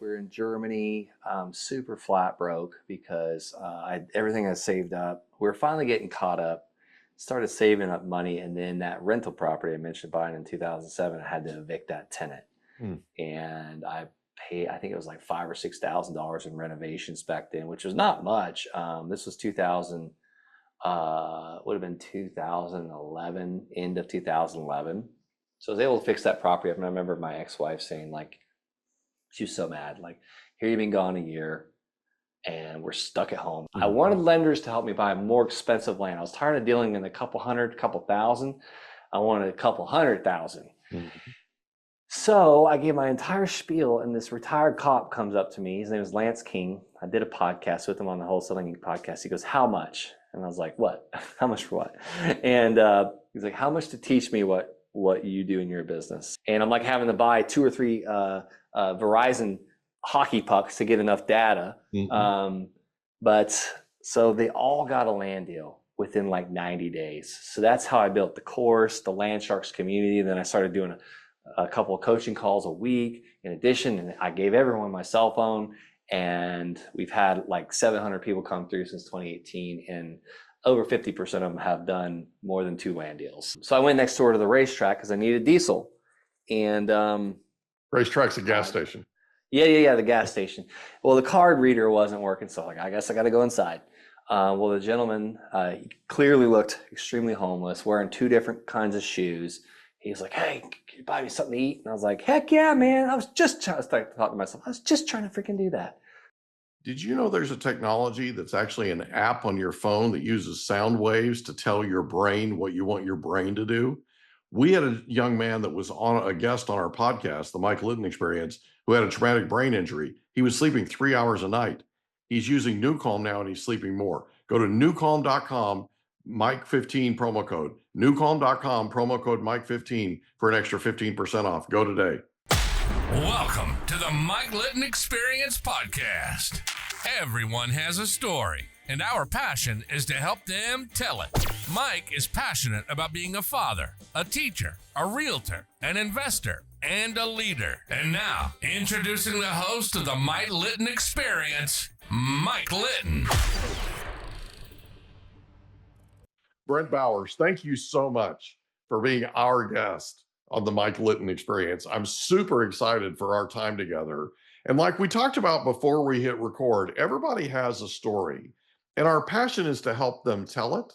We were in Germany, super flat broke because everything I saved up. We were finally getting caught up, started saving up money, and then that rental property I mentioned buying in 2007, I had to evict that tenant. And I paid, I think it was like $5,000 or $6,000 in renovations back then, which was not much. This was 2000, would have been 2011, end of 2011. So I was able to fix that property up. And I remember my ex-wife saying, like, she was so mad, like, here you've been gone a year and we're stuck at home. I wanted lenders to help me buy more expensive land. I was tired of dealing in a couple hundred, couple thousand. I wanted a couple 100,000. So I gave my entire spiel, and this retired cop comes up to me. His name is Lance King. I did a podcast with him on the Wholesaling podcast. He goes, how much? And I was like, what? How much for what? And he's like, how much to teach me what you do in your business? And I'm like having to buy 2 or 3 Verizon hockey pucks to get enough data. But so they all got a land deal within like 90 days. So that's how I built the course, the Landsharks community. And then I started doing a couple of coaching calls a week in addition, and I gave everyone my cell phone, and we've had like 700 people come through since 2018, and over 50% of them have done more than 2 land deals. So I went next door to the racetrack because I needed diesel. And racetrack's a gas station. Yeah, the gas station. Well, the card reader wasn't working, so like, I guess I got to go inside. Well, the gentleman he clearly looked extremely homeless, wearing 2 different kinds of shoes. He was like, hey, can you buy me something to eat? And I was like, heck yeah, man. I was just trying to talk to myself. I was just trying to freaking do that. Did you know there's a technology that's actually an app on your phone that uses sound waves to tell your brain what you want your brain to do? We had a young man that was on a guest on our podcast, the Mike Litton Experience, who had a traumatic brain injury. He was sleeping 3 hours a night. He's using NewCalm now, and he's sleeping more. Go to newcalm.com, Mike15 promo code. Newcalm.com, promo code Mike15 for an extra 15% off. Go today. Welcome to the Mike Litton Experience podcast. Everyone has a story, and our passion is to help them tell it. Mike is passionate about being a father, a teacher, a realtor, an investor, and a leader. And now, introducing the host of the Mike Litton Experience, Mike Litton. Brent Bowers, thank you so much for being our guest on the Mike Litton Experience. I'm super excited for our time together. And like we talked about before we hit record, everybody has a story, and our passion is to help them tell it.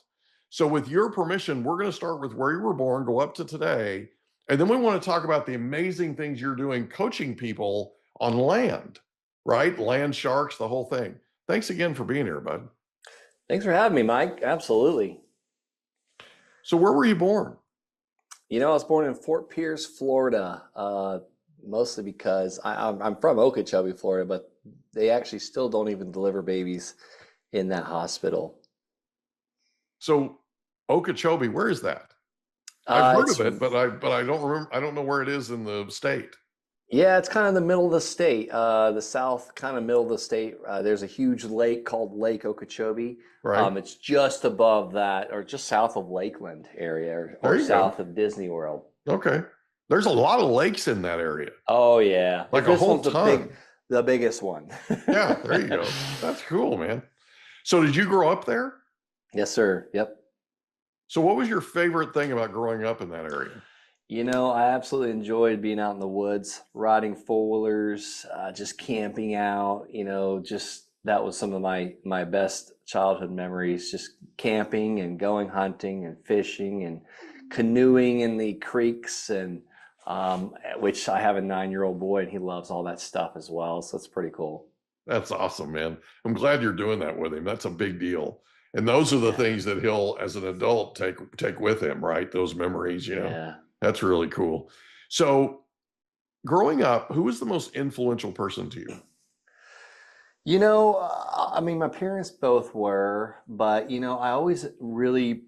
So with your permission, we're going to start with where you were born, go up to today, and then we want to talk about the amazing things you're doing coaching people on land, right? Landsharks, the whole thing. Thanks again for being here, bud. Thanks for having me, Mike. Absolutely. So where were you born? You know, I was born in Fort Pierce, Florida, mostly because I'm from Okeechobee, Florida, but they actually still don't even deliver babies in that hospital. So Okeechobee, where is that? I've heard of it, but I don't remember. I don't know where it is in the state. Yeah, it's kind of the middle of the state, the south kind of middle of the state. There's a huge lake called Lake Okeechobee. Right. It's just above that, or just south of Lakeland area, or south of Disney World. Okay. There's a lot of lakes in that area. Oh yeah, like this a whole one's ton. The biggest one. Yeah, there you go. That's cool, man. So did you grow up there? Yes, sir. Yep. So what was your favorite thing about growing up in that area? You know, I absolutely enjoyed being out in the woods, riding four-wheelers, just camping out, you know, just that was some of my best childhood memories, just camping and going hunting and fishing and canoeing in the creeks, and which I have a 9-year-old boy and he loves all that stuff as well. So it's pretty cool. That's awesome, man. I'm glad you're doing that with him. That's a big deal. And those are the things that he'll, as an adult, take with him, right? Those memories, you know. Yeah. That's really cool. So growing up, who was the most influential person to you? You know, I mean, my parents both were, but, you know, I always really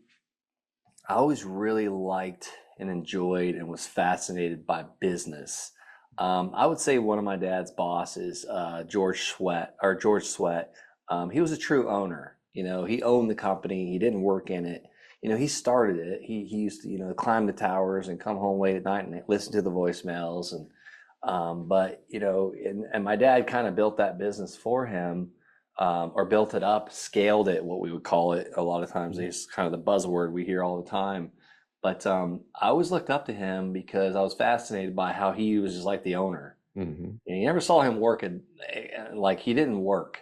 liked and enjoyed and was fascinated by business. I would say one of my dad's bosses, George Sweat. He was a true owner. You know, he owned the company. He didn't work in it. You know, he started it. He used to, you know, climb the towers and come home late at night and listen to the voicemails. And But and my dad kind of built that business for him, or built it up, scaled it, what we would call it. A lot of times, it's kind of the buzzword we hear all the time. But I always looked up to him because I was fascinated by how he was just like the owner. Mm-hmm. And you never saw him working, like he didn't work.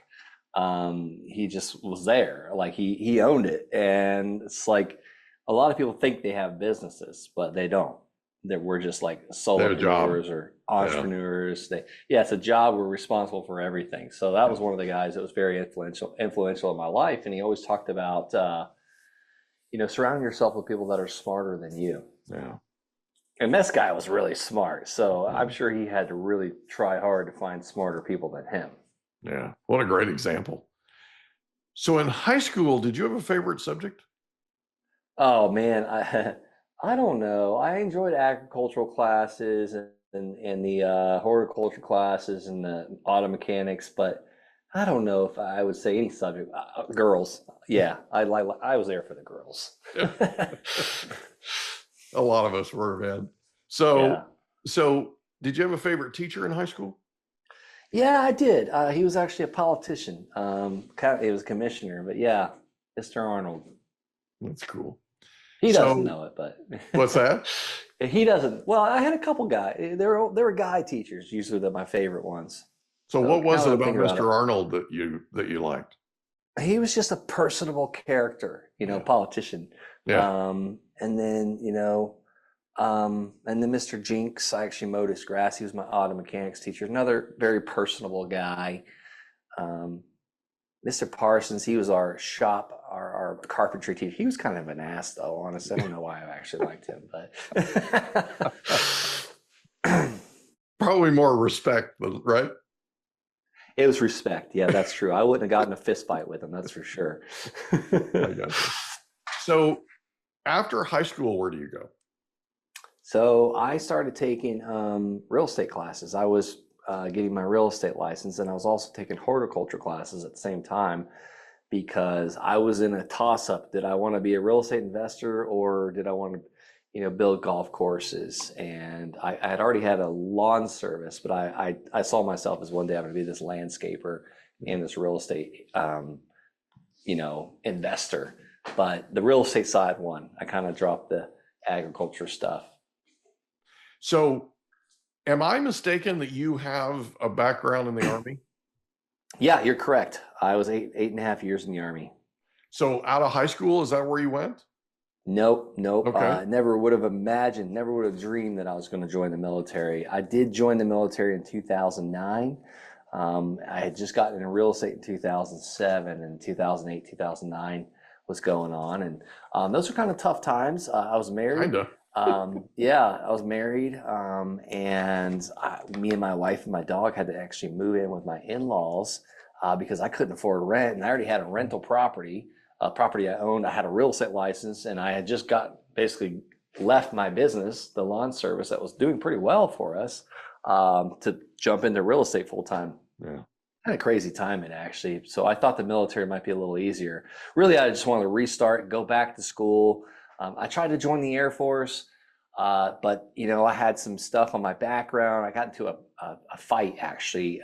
He just was there, like he owned it. And it's like a lot of people think they have businesses, but they don't. That we're just like solopreneurs or entrepreneurs. It's a job. We're responsible for everything. So that was one of the guys that was very influential in my life. And he always talked about, surrounding yourself with people that are smarter than you. Yeah. And this guy was really smart. So I'm sure he had to really try hard to find smarter people than him. Yeah. What a great example. So in high school, did you have a favorite subject? Oh man, I don't know. I enjoyed agricultural classes and the horticulture classes and the auto mechanics, but I don't know if I would say any subject. Girls, yeah, I was there for the girls. A lot of us were, man. So did you have a favorite teacher in high school? Yeah, I did. He was actually a politician. He was a commissioner, but yeah, Mr. Arnold. That's cool. He doesn't know it, but what's that? He doesn't. Well, I had a couple guys. There were guy teachers usually that my favorite ones. So what was it about Mr. Arnold that you liked? He was just a personable character, politician. Yeah. And then Mr. Jinks, I actually mowed his grass. He was my auto mechanics teacher. Another very personable guy. Mr. Parsons, he was our carpentry teacher. He was kind of an ass, though, honestly. I don't know why I actually liked him, but probably more respect, right? It was respect. Yeah, that's true. I wouldn't have gotten a fist fight with him, that's for sure. I got you. So after high school, where do you go? So I started taking real estate classes. I was getting my real estate license, and I was also taking horticulture classes at the same time because I was in a toss-up. Did I want to be a real estate investor, or did I want to, build golf courses? And I had already had a lawn service, but I saw myself as one day I'm going to be this landscaper and this real estate, investor. But the real estate side won. I kind of dropped the agriculture stuff. So am I mistaken that you have a background in the Army? Yeah, you're correct. I was eight and a half years in the Army. So out of high school, is that where you went? Nope. Okay. Never would have imagined, never would have dreamed that I was going to join the military. I did join the military in 2009. I had just gotten into real estate in 2007, and 2008, 2009 was going on. And those were kind of tough times. I was married. Kinda. I was married, and me and my wife and my dog had to actually move in with my in-laws because I couldn't afford rent, and I already had a rental property, a property I owned. I had a real estate license, and I had just basically left my business, the lawn service that was doing pretty well for us, to jump into real estate full time. Yeah. Had a crazy time in actually. So I thought the military might be a little easier. Really, I just wanted to restart, go back to school. I tried to join the Air Force, but I had some stuff on my background. I got into a fight actually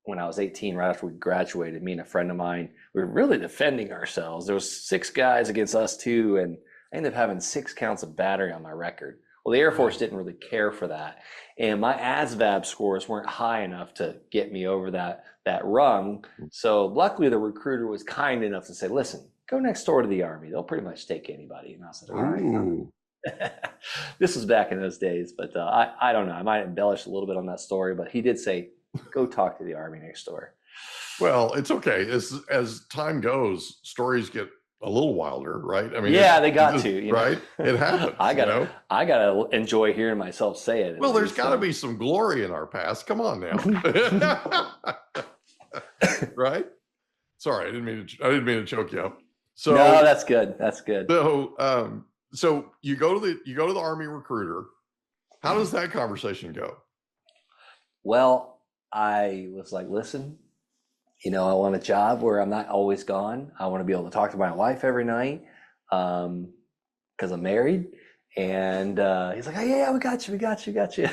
when I was 18, right after we graduated. Me and a friend of mine, we were really defending ourselves. There was 6 guys against us 2, and I ended up having 6 counts of battery on my record. Well, the Air Force didn't really care for that, and my ASVAB scores weren't high enough to get me over that rung. So luckily, the recruiter was kind enough to say, "Listen, go next door to the Army. They'll pretty much take anybody." And I said, "All right." This was back in those days, but I don't know. I might embellish a little bit on that story, but he did say, "Go talk to the Army next door." Well, it's okay. As time goes, stories get a little wilder, right? I mean, yeah, they got to, right? It happens. I gotta enjoy hearing myself say it. Well, there's got to be some glory in our past. Come on now, right? Sorry, I didn't mean to choke you up. So no, that's good. That's good. So you go to the Army recruiter. How does that conversation go? Well, I was like, "Listen, I want a job where I'm not always gone. I want to be able to talk to my wife every night because I'm married, And he's like, oh, yeah, we got you, we got you, got you.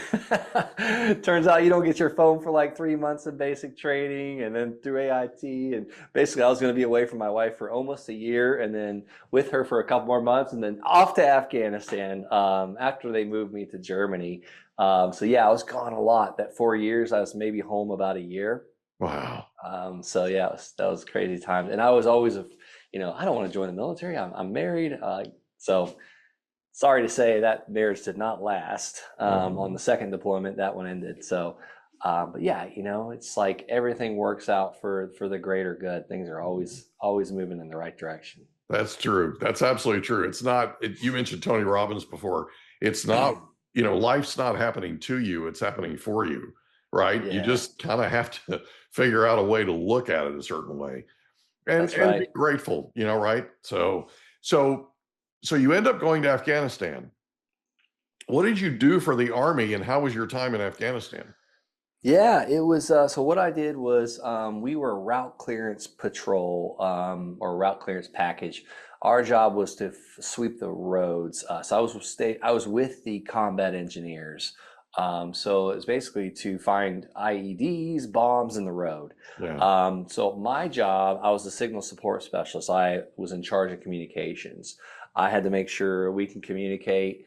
Turns out you don't get your phone for like 3 months of basic training and then through AIT. And basically, I was going to be away from my wife for almost a year and then with her for a couple more months and then off to Afghanistan after they moved me to Germany. So, yeah, I was gone a lot. That 4 years, I was maybe home about a year. Wow. So, yeah, that was crazy times. And I was always, I don't want to join the military. I'm married. So sorry to say that marriage did not last. On the second deployment, that one ended. So, but yeah, it's like everything works out for the greater good. Things are always moving in the right direction. That's true. That's absolutely true. It's not, you mentioned Tony Robbins before. It's not, life's not happening to you. It's happening for you, right? Yeah. You just kind of have to figure out a way to look at it a certain way and be grateful, right? So you end up going to Afghanistan. What did you do for the Army and how was your time in Afghanistan? Yeah, it was. So what I did was we were a route clearance patrol or route clearance package. Our job was to sweep the roads. So I was with the combat engineers. So it's basically to find IEDs, bombs in the road. Yeah. So my job, I was the signal support specialist. I was in charge of communications. I had to make sure we can communicate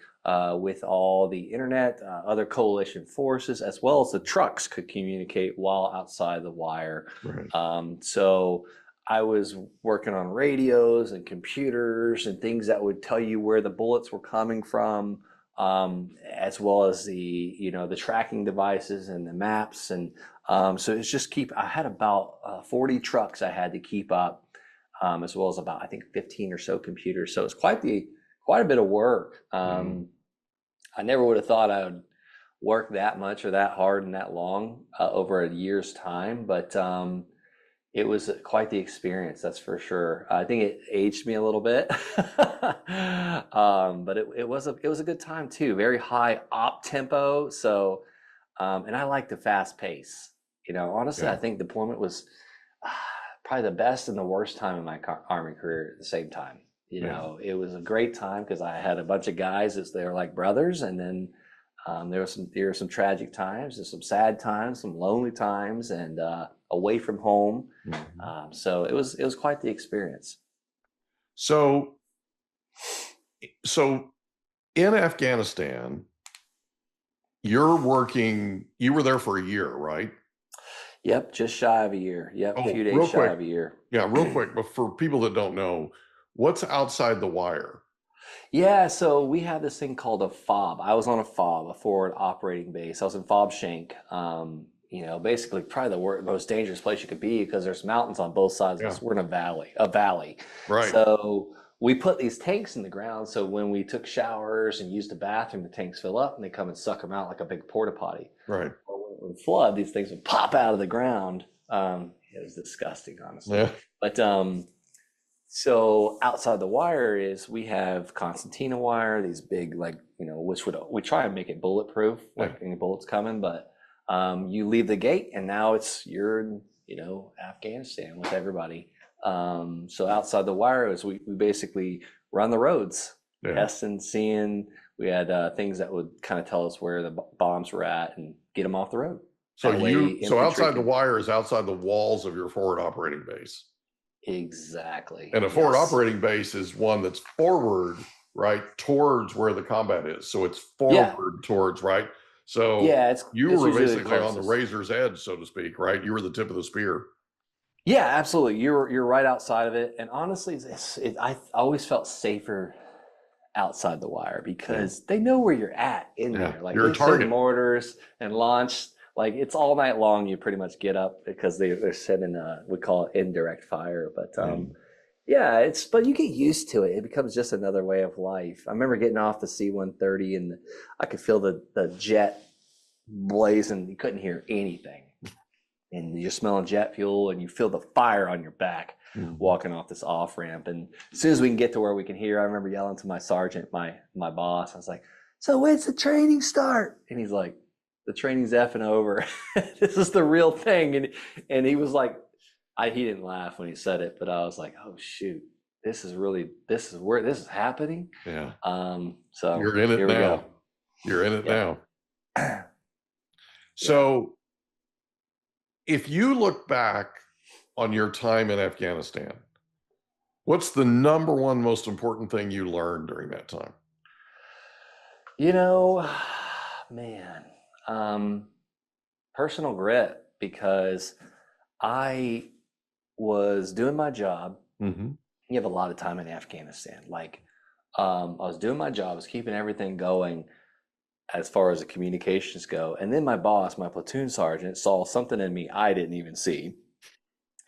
with all the internet, other coalition forces, as well as the trucks could communicate while outside the wire. Right. So I was working on radios and computers and things that would tell you where the bullets were coming from, as well as the tracking devices and the maps. And so it's just I had about 40 trucks I had to keep up, as well as about, I think, 15 or so computers. So it's quite a bit of work. I never would have thought I would work that much or that hard and that long over a year's time, but it was quite the experience, that's for sure. I think it aged me a little bit, but it was a good time too. Very high op tempo, so and I like the fast pace. Honestly, I think deployment was probably the best and the worst time in my Army career at the same time. It was a great time because I had a bunch of guys that they were like brothers, and then there were some tragic times, and some sad times, some lonely times, and away from home. So it was quite the experience. So in Afghanistan, you were there for a year, right? Yep, just shy of a year. Yep, a few days real shy quick. of a year. Yeah, real quick, but for people that don't know, what's outside the wire? Yeah, so we had this thing called a FOB. I was on a FOB, a forward operating base. I was in FOB Shank. Basically probably the most dangerous place you could be because there's mountains on both sides of us. We're in a valley. Right. So we put these tanks in the ground. So when we took showers and used the bathroom, the tanks fill up and they come and suck them out like a big porta potty. Right. Or when it would flood, these things would pop out of the ground. It was disgusting, honestly. Yeah. But so outside the wire we have concertina wire, these big, which we try and make it bulletproof, like any bullets coming, but you leave the gate and now you're in, Afghanistan with everybody. So outside the wire we basically run the roads, testing, seeing. We had things that would kind of tell us where the bombs were at and get them off the road. So outside the wire is outside the walls of your forward operating base. Exactly. And a forward operating base is one that's forward, right, towards where the combat is. So it's forward towards, right? So you were basically on the razor's edge, so to speak, right? You were the tip of the spear. Yeah, absolutely. You're right outside of it. And honestly, I always felt safer outside the wire because they know where you're at in there. Like you're a target. Mortars and launch. Like it's all night long. You pretty much get up because they're sending we call it indirect fire. But but you get used to it. It becomes just another way of life. I remember getting off the C-130 and I could feel the jet blazing. You couldn't hear anything, and you're smelling jet fuel, and you feel the fire on your back walking off this off ramp. And as soon as we can get to where we can hear, I remember yelling to my sergeant, my boss. I was like, "So when's the training start?" And he's like, "The training's effing over. This is the real thing." And he was like, he didn't laugh when he said it, but I was like, "Oh shoot, this is really, this is where this is happening. Yeah. So You're in it here we now. go. You're in it Yeah. now. So if you look back on your time in Afghanistan, what's the number one most important thing you learned during that time? You know, man, personal grit, because I was doing my job. Mm-hmm. You have a lot of time in Afghanistan. Like, I was doing my job, I was keeping everything going as far as the communications go. And then my boss, my platoon sergeant, saw something in me I didn't even see.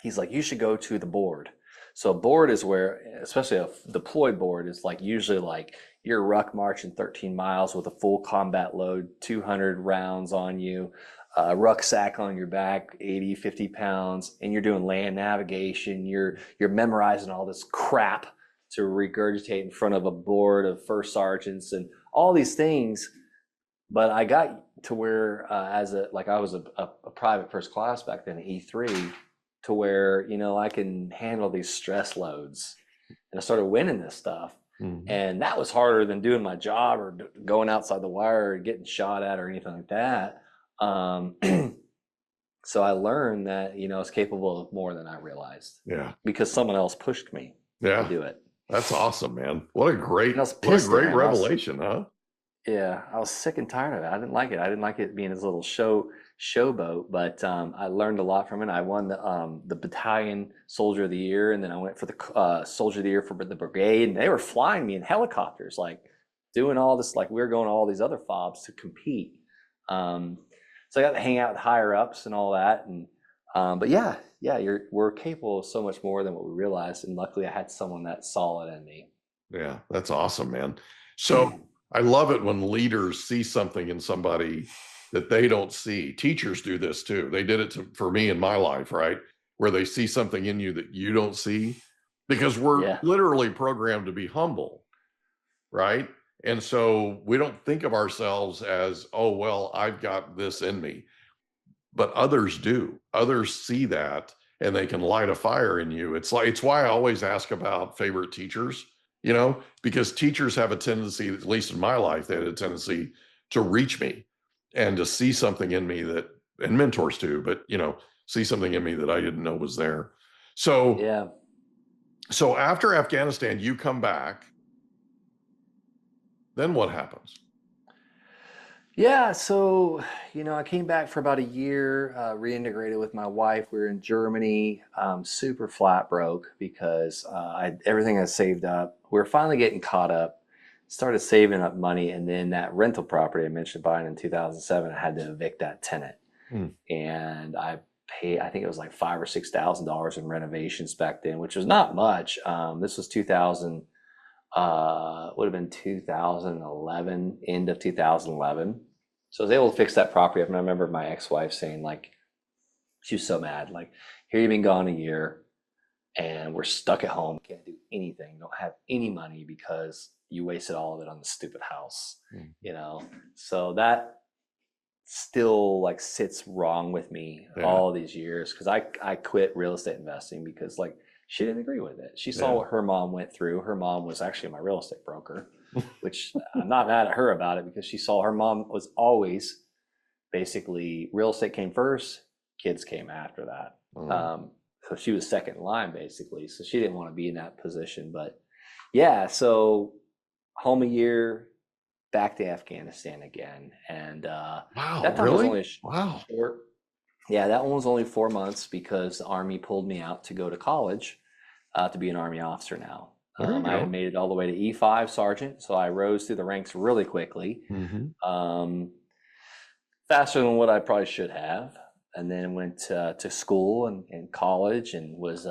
He's like, you should go to the board. So a board is where, especially a deployed board, is like usually like you're ruck marching 13 miles with a full combat load, 200 rounds on you, a rucksack on your back, 80, 50 pounds, and you're doing land navigation. You're memorizing all this crap to regurgitate in front of a board of first sergeants and all these things. But I got to where, I was a private first class back then, E3, to where, I can handle these stress loads. And I started winning this stuff. Mm-hmm. And that was harder than doing my job or going outside the wire or getting shot at or anything like that. So I learned that, I was capable of more than I realized. Yeah. Because someone else pushed me to do it. That's awesome, man. What a great revelation, huh? Yeah, I was sick and tired of it. I didn't like it. I didn't like it being this little showboat, but I learned a lot from it. I won the battalion soldier of the year, and then I went for the soldier of the year for the brigade. And they were flying me in helicopters, like doing all this, like we were going to all these other FOBs to compete. So I got to hang out with higher ups and all that. And but we're capable of so much more than what we realized. And luckily, I had someone that saw it in me. Yeah, that's awesome, man. So I love it when leaders see something in somebody that they don't see. Teachers do this too. They did it for me in my life, right? Where they see something in you that you don't see, because we're literally programmed to be humble, right? And so we don't think of ourselves as, oh, well, I've got this in me. But others do. Others see that and they can light a fire in you. It's why I always ask about favorite teachers, because teachers have a tendency, at least in my life, they had a tendency to reach me and to see something in me and mentors too, but see something in me that I didn't know was there. So after Afghanistan, you come back, then what happens? Yeah, so I came back for about a year, reintegrated with my wife. We were in Germany, super flat broke because everything I saved up. We were finally getting caught up, started saving up money, and then that rental property I mentioned buying in 2007, I had to evict that tenant, and I paid, I think it was like $5,000 or $6,000 in renovations back then, which was not much. This was 2000. Would have been 2011, end of 2011. So I was able to fix that property up. And I remember my ex-wife saying, like, she was so mad, like, here you've been gone a year and we're stuck at home, can't do anything, don't have any money because you wasted all of it on the stupid house, So that still like sits wrong with me all these years, because I quit real estate investing because like she didn't agree with it. She saw what her mom went through. Her mom was actually my real estate broker, which I'm not mad at her about it, because she saw her mom was always basically real estate came first, kids came after that. So she was second in line basically. So she didn't want to be in that position. But so home a year, back to Afghanistan again. And wow, that time really? was only short. Yeah, that one was only 4 months because the Army pulled me out to go to college to be an Army officer now. I had made it all the way to E5 sergeant, so I rose through the ranks really quickly, faster than what I probably should have, and then went to school and college and was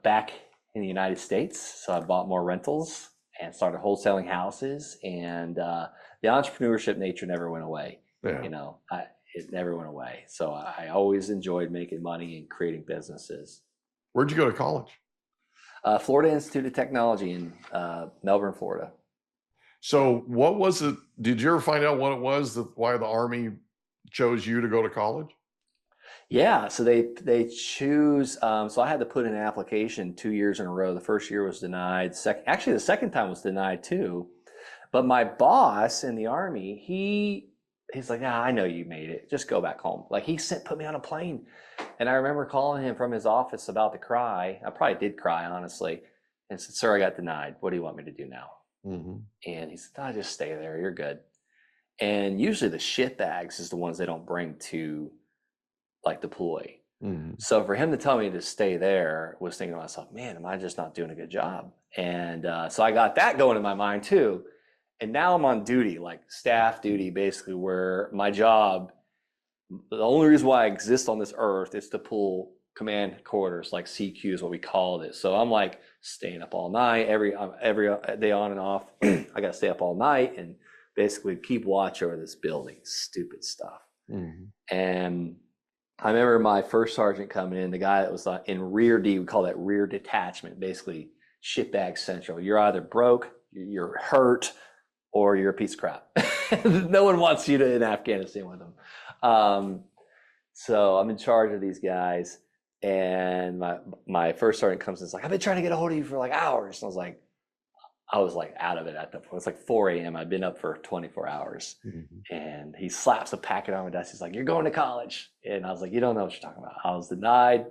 back in the United States. So I bought more rentals and started wholesaling houses, and the entrepreneurship nature never went away. It never went away. So I always enjoyed making money and creating businesses. Where'd you go to college? Florida Institute of Technology in Melbourne, Florida. So what was it? Did you ever find out what it was why the Army chose you to go to college? Yeah, so they choose. So I had to put in an application 2 years in a row. The first year was denied. Actually, the second time was denied too. But my boss in the Army, he's like, "Yeah, I know you made it. Just go back home." Like put me on a plane, and I remember calling him from his office about to cry. I probably did cry, honestly, and said, "Sir, I got denied. What do you want me to do now?" Mm-hmm. And he said, "I just stay there. You're good." And usually the shit bags is the ones they don't bring to like deploy. Mm-hmm. So for him to tell me to stay there was thinking to myself, man, am I just not doing a good job? And so I got that going in my mind too. And now I'm on duty, like staff duty, basically, where my job, the only reason why I exist on this earth is to pull command quarters, like CQ is what we called it. So I'm like staying up all night, every day on and off. I got to stay up all night and basically keep watch over this building. Stupid stuff. Mm-hmm. And I remember my first sergeant coming in, the guy that was in rear D, we call that rear detachment, basically shitbag central. You're either broke, you're hurt, or you're a piece of crap. No one wants you in Afghanistan with them. So I'm in charge of these guys, and my first sergeant comes in, it's like, I've been trying to get a hold of you for like hours. And I was like out of it at that point. It's like 4 a.m. I'd been up for 24 hours. Mm-hmm. And he slaps a packet on my desk. He's like, "You're going to college." And I was like, "You don't know what you're talking about." I was denied. And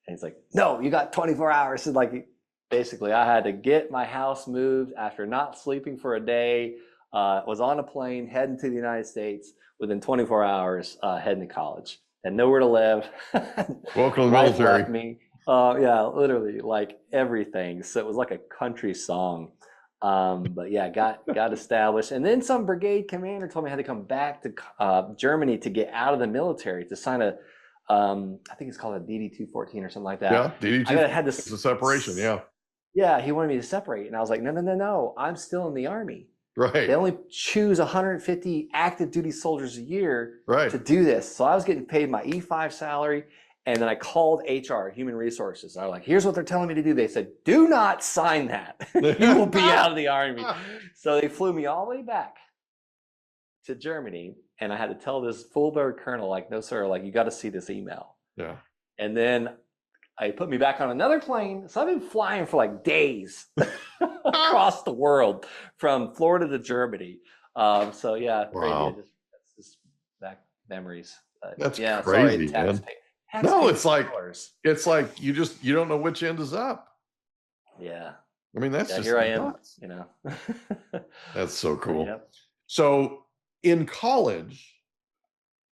he's like, "No, you got 24 hours. And like, basically, I had to get my house moved after not sleeping for a day, was on a plane heading to the United States within 24 hours, heading to college. And nowhere to live. Welcome to the Life military. left me. Yeah, literally, like everything. So it was like a country song. But yeah, got established, and then some brigade commander told me I had to come back to Germany to get out of the military to sign a, I think it's called a DD 214 or something like that. Yeah, DD 214. I had to. It's a separation. Yeah. Yeah, he wanted me to separate, and I was like, no, I'm still in the Army. Right. They only choose 150 active duty soldiers a year Right. to do this. So I was getting paid my E5 salary. And then I called HR, Human Resources. I was like, here's what they're telling me to do. They said, do not sign that. You will be out of the Army. So they flew me all the way back to Germany. And I had to tell this full-bird colonel, like, no, sir, like, you got to see this email. Yeah. And then I put me back on another plane. So I've been flying for like days across the world from Florida to Germany. So yeah, wow. That's just back memories. That's yeah, crazy, sorry, man. No, it's like you don't know which end is up. Yeah. I mean, that's yeah, just here I nuts. am, That's so cool. Yep. So in college,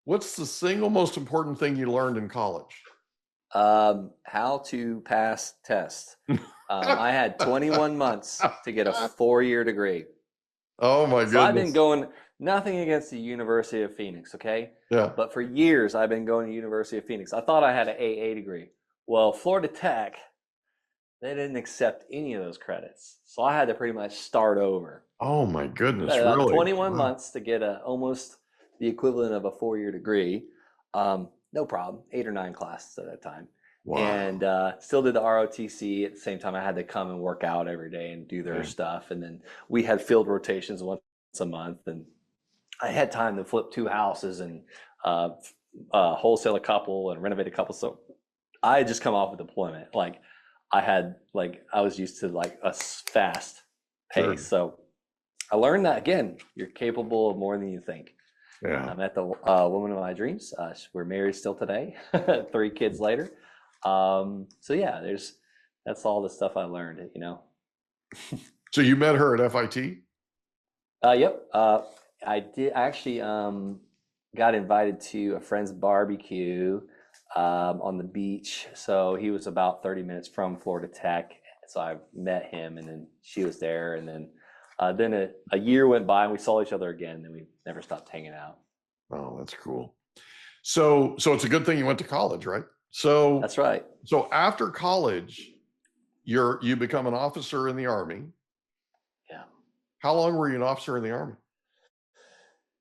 what's the single most important thing you learned in college? How to pass tests. I had 21 months to get a 4-year degree. Oh my goodness. So I've been going, nothing against the University of Phoenix, okay? Yeah. But for years, I've been going to University of Phoenix. I thought I had an AA degree. Well, Florida Tech, they didn't accept any of those credits. So I had to pretty much start over. Oh my goodness, really? 21 months to get almost the equivalent of a 4-year degree. No problem, 8 or 9 classes at that time. Wow. And still did the ROTC. At the same time, I had to come and work out every day and do their stuff. And then we had field rotations once a month. And I had time to flip 2 houses and wholesale a couple and renovate a couple. So I had just come off of deployment. Like I was used to like a fast pace. Sure. So I learned that, again, you're capable of more than you think. Yeah. I met the woman of my dreams. We're married still today, 3 kids later. So yeah, that's all the stuff I learned, So you met her at FIT? Yep. I did. I actually got invited to a friend's barbecue on the beach. So he was about 30 minutes from Florida Tech. So I met him, and then she was there, and then a year went by and we saw each other again, and we never stopped hanging out. Oh, that's cool. So it's a good thing you went to college, right? So that's right. So after college, you become an officer in the Army. Yeah. How long were you an officer in the Army?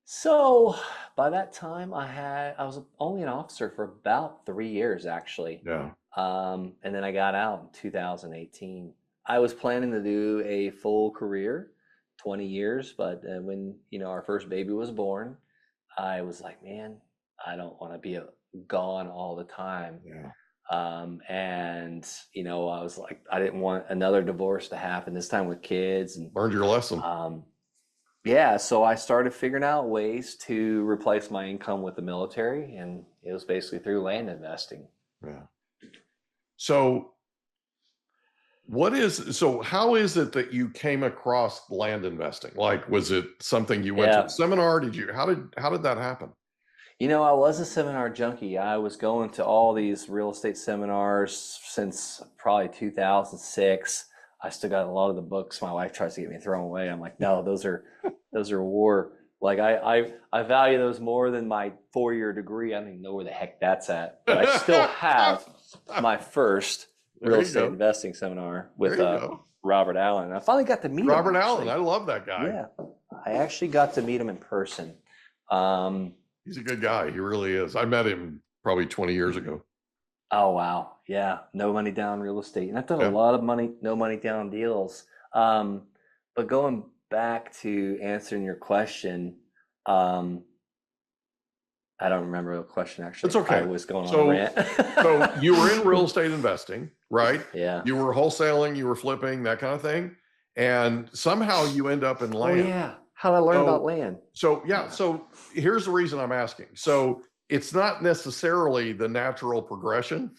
So by that time I was only an officer for about 3 years, actually. Yeah. And then I got out in 2018. I was planning to do a full career, 20 years, but when our first baby was born, I was like, man, I don't want to be gone all the time. Yeah. And I was like, I didn't want another divorce to happen, this time with kids. And Learned your lesson. yeah, so I started figuring out ways to replace my income with the military, and it was basically through land investing. Yeah. So how is it that you came across land investing? Like, was it something you went to a seminar? How did that happen? I was a seminar junkie. I was going to all these real estate seminars since probably 2006. I still got a lot of the books my wife tries to get me thrown away. I'm like, no, those are war. Like I value those more than my 4-year degree. I don't even know where the heck that's at. But I still have my first real estate investing seminar with Robert Allen. I finally got to meet Robert him. Allen. I love that guy. Yeah, I actually got to meet him in person. He's a good guy. He really is. I met him probably 20 years ago. Oh, wow. Yeah. No money down real estate. And I've done a lot of no money down deals. But going back to answering your question, I don't remember the question actually. It's okay. I was going on a rant. So you were in real estate investing, right? Yeah. You were wholesaling, you were flipping, that kind of thing. And somehow you end up in land. Oh, yeah. How did I learn about land? So here's the reason I'm asking. So it's not necessarily the natural progression.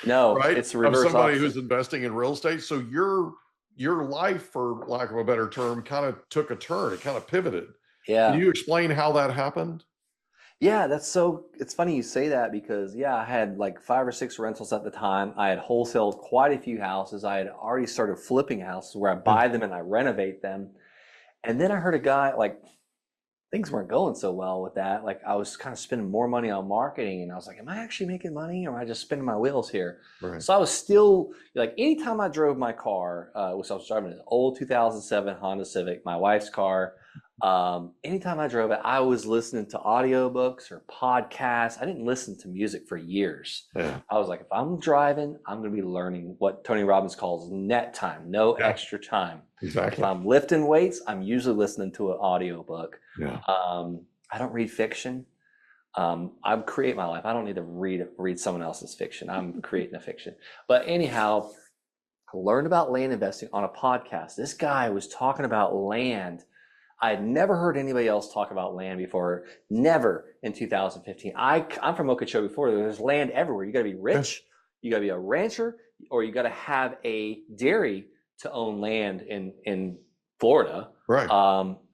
No, right? It's reverse of somebody opposite. who's investing in real estate. So your life, for lack of a better term, kind of took a turn. It kind of pivoted. Yeah. Can you explain how that happened? Yeah, it's funny you say that because I had like 5 or 6 rentals at the time. I had wholesaled quite a few houses. I had already started flipping houses where I buy them and I renovate them. And then I heard a guy, like, things weren't going so well with that. Like, I was kind of spending more money on marketing, and I was like, am I actually making money, or am I just spinning my wheels here? Right. So I was still, like, anytime I drove my car, which I was driving an old 2007 Honda Civic, my wife's car, anytime I drove it, I was listening to audiobooks or podcasts. I didn't listen to music for years. Yeah. I was like, if I'm driving, I'm going to be learning what Tony Robbins calls net time, no extra time. Exactly. If I'm lifting weights, I'm usually listening to an audiobook. Yeah. I don't read fiction. I create my life. I don't need to read someone else's fiction. I'm creating a fiction. But anyhow, I learned about land investing on a podcast. This guy was talking about land. I had never heard anybody else talk about land before. Never in 2015. I'm from Okeechobee, Florida. There's land everywhere. You got to be rich. You got to be a rancher, or you got to have a dairy to own land in Florida. Right.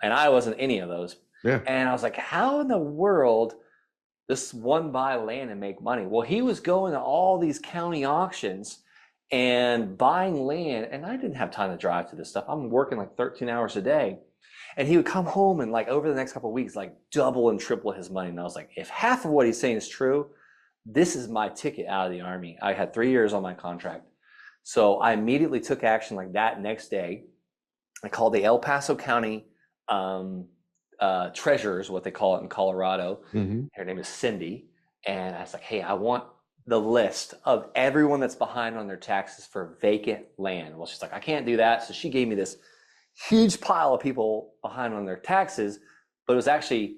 And I wasn't any of those. Yeah. And I was like, how in the world does one buy land and make money? Well, he was going to all these county auctions and buying land, and I didn't have time to drive to this stuff. I'm working like 13 hours a day. And he would come home and, like, over the next couple of weeks, like, double and triple his money. And I was like, if half of what he's saying is true, this is my ticket out of the Army. I had 3 years on my contract. So I immediately took action like that next day. I called the El Paso County treasurers, what they call it in Colorado. Mm-hmm. Her name is Cindy. And I was like, hey, I want the list of everyone that's behind on their taxes for vacant land. Well, she's like, I can't do that. So she gave me this huge pile of people behind on their taxes, but it was actually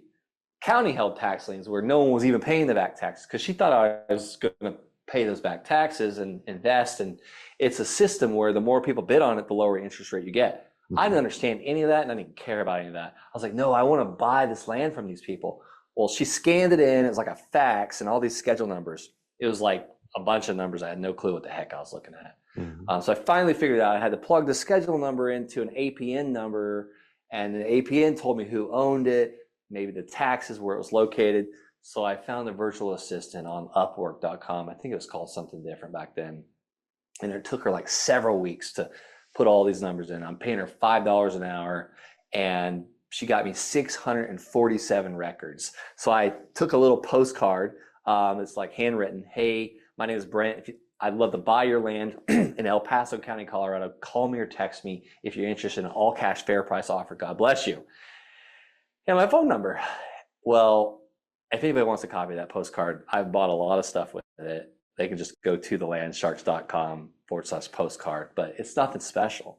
county held tax liens where no one was even paying the back taxes, because she thought I was going to pay those back taxes and invest. And it's a system where the more people bid on it, the lower interest rate you get. Mm-hmm. I didn't understand any of that, and I didn't care about any of that. I was like, no, I want to buy this land from these people. Well, she scanned it in. It was like a fax and all these schedule numbers. It was like a bunch of numbers. I had no clue what the heck I was looking at. Mm-hmm. So I finally figured out I had to plug the schedule number into an APN number, and the APN told me who owned it, maybe the taxes, where it was located. So I found a virtual assistant on Upwork.com. I think it was called something different back then. And it took her like several weeks to put all these numbers in. I'm paying her $5 an hour, and she got me 647 records. So I took a little postcard. It's like handwritten. Hey, my name is Brent. I'd love to buy your land in El Paso County, Colorado. Call me or text me if you're interested in an all cash fair price offer. God bless you. And my phone number. Well, if anybody wants a copy of that postcard, I've bought a lot of stuff with it. They can just go to the landsharks.com/postcard, but it's nothing special.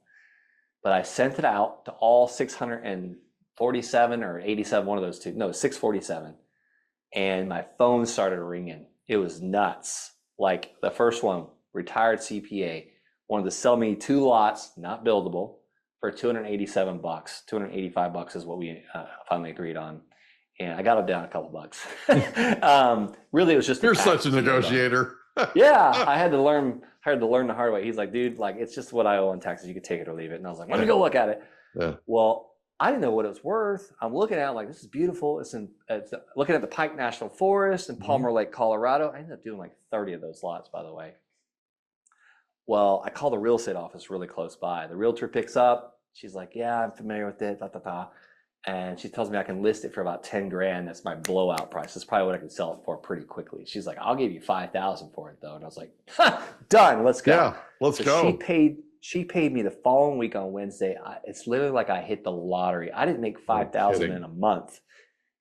But I sent it out to all 647 or 87, one of those two. No, 647. and my phone started ringing. It was nuts. Like the first one, retired CPA, wanted to sell me 2 lots, not buildable, for $287. $285 is what we finally agreed on. And I got him down a couple bucks. Really, it was just You're such a negotiator. yeah, I had to learn the hard way. He's like, dude, like it's just what I owe in taxes. You could take it or leave it. And I was like, let me go look at it. Yeah. Well, I didn't know what it was worth. I'm looking at it like, this is beautiful. It's looking at the Pike National Forest in Palmer Lake, Colorado. I ended up doing like 30 of those lots, by the way. Well, I call the real estate office really close by. The realtor picks up. She's like, yeah, I'm familiar with it. Da, da, da. And she tells me I can list it for about 10 grand. That's my blowout price. That's probably what I can sell it for pretty quickly. She's like, I'll give you 5,000 for it though. And I was like, done. Let's go. Yeah, let's go. She paid me the following week on Wednesday. It's literally like I hit the lottery. I didn't make 5,000 in a month.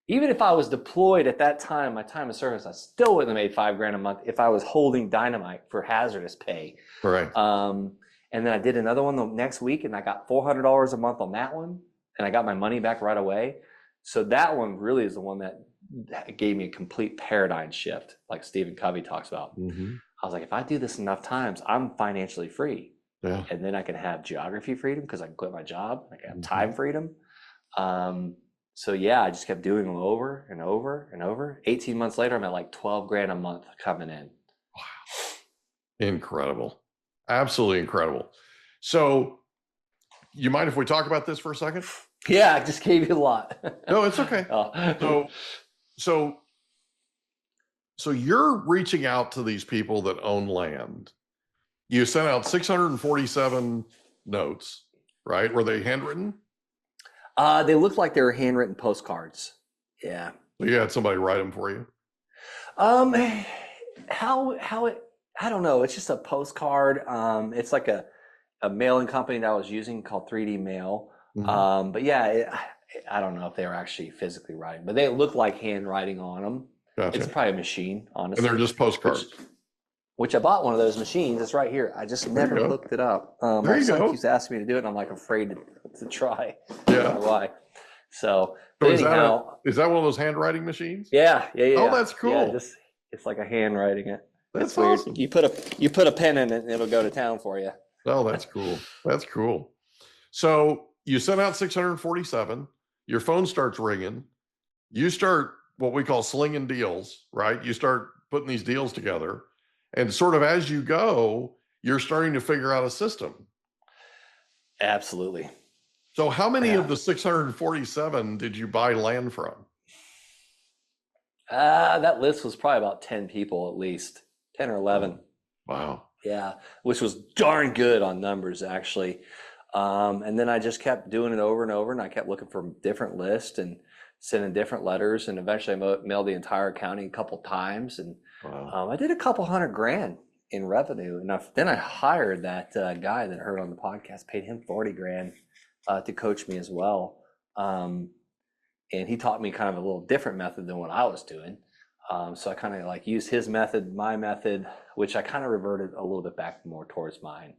Even if I was deployed at that time, my time of service, I still wouldn't have made $5,000 a month if I was holding dynamite for hazardous pay. Right. And then I did another one the next week, and I got $400 a month on that one, and I got my money back right away. So that one really is the one that gave me a complete paradigm shift, like Stephen Covey talks about. Mm-hmm. I was like, if I do this enough times, I'm financially free. Yeah. And then I can have geography freedom because I can quit my job. I can have time freedom. So yeah, I just kept doing them over and over and over. 18 months later, I'm at like $12,000 a month coming in. Wow. Incredible. Absolutely incredible. So you mind if we talk about this for a second? Yeah, I just gave you a lot. No, it's okay. So you're reaching out to these people that own land. You sent out 647 notes, right? Were they handwritten? They looked like they were handwritten postcards. Yeah. So you had somebody write them for you? I don't know. It's just a postcard. It's like a mailing company that I was using called 3D Mail. Mm-hmm. But yeah, I don't know if they were actually physically writing, but they look like handwriting on them. Gotcha. It's probably a machine, honestly. And they're just postcards. Which I bought one of those machines. It's right here. I just never looked it up. My son keeps asking me to do it, and I'm like afraid to try. Yeah. I don't know why. So is anyhow, that one of those handwriting machines? Yeah. Oh, that's cool. Yeah, it's like a handwriting it. That's it's weird. awesome. You put a pen in it, and it'll go to town for you. Oh, that's cool. That's cool. So you sent out 647. Your phone starts ringing. You start what we call slinging deals, right? You start putting these deals together. And sort of as you go, you're starting to figure out a system. Absolutely. So how many of the 647 did you buy land from? That list was probably about 10 people at least, 10 or 11. Wow. Yeah, which was darn good on numbers, actually. And then I just kept doing it over and over, and I kept looking for different lists and sending different letters, and eventually I mailed the entire county a couple times, and I did a couple $100,000 in revenue. And then I hired that guy that I heard on the podcast, paid him $40,000 to coach me as well. And he taught me kind of a little different method than what I was doing. So I kind of like used his method, my method, which I kind of reverted a little bit back more towards mine.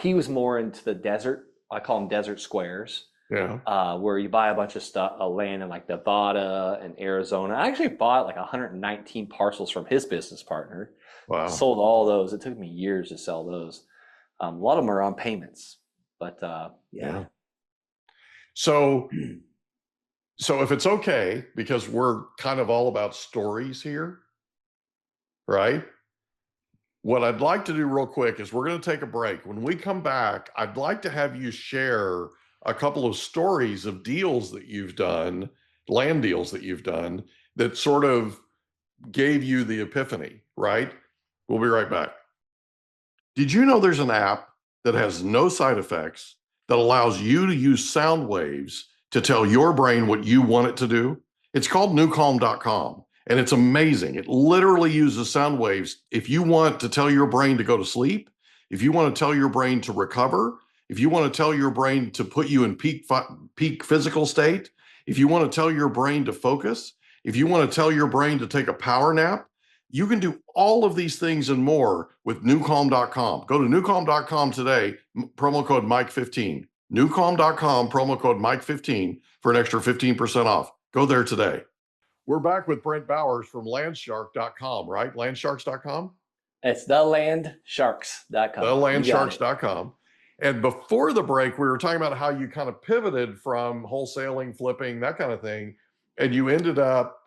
He was more into the desert. I call them desert squares. Yeah. Where you buy a bunch of land in like Nevada and Arizona. I actually bought like 119 parcels from his business partner. Wow. Sold all those. It took me years to sell those. A lot of them are on payments, but yeah. So if it's okay, because we're kind of all about stories here, right? What I'd like to do real quick is we're going to take a break. When we come back, I'd like to have you share a couple of stories of deals that you've done, land deals that you've done, that sort of gave you the epiphany, right? We'll be right back. Did you know there's an app that has no side effects that allows you to use sound waves to tell your brain what you want it to do? It's called newcalm.com, and it's amazing. It literally uses sound waves. If you want to tell your brain to go to sleep, if you want to tell your brain to recover, if you want to tell your brain to put you in peak physical state, if you want to tell your brain to focus, if you want to tell your brain to take a power nap, you can do all of these things and more with newcalm.com. Go to newcalm.com today, promo code Mike15. Newcalm.com, promo code Mike15 for an extra 15% off. Go there today. We're back with Brent Bowers from landshark.com, right? Landsharks.com? It's thelandsharks.com. Thelandsharks.com. And before the break, we were talking about how you kind of pivoted from wholesaling, flipping, that kind of thing, and you ended up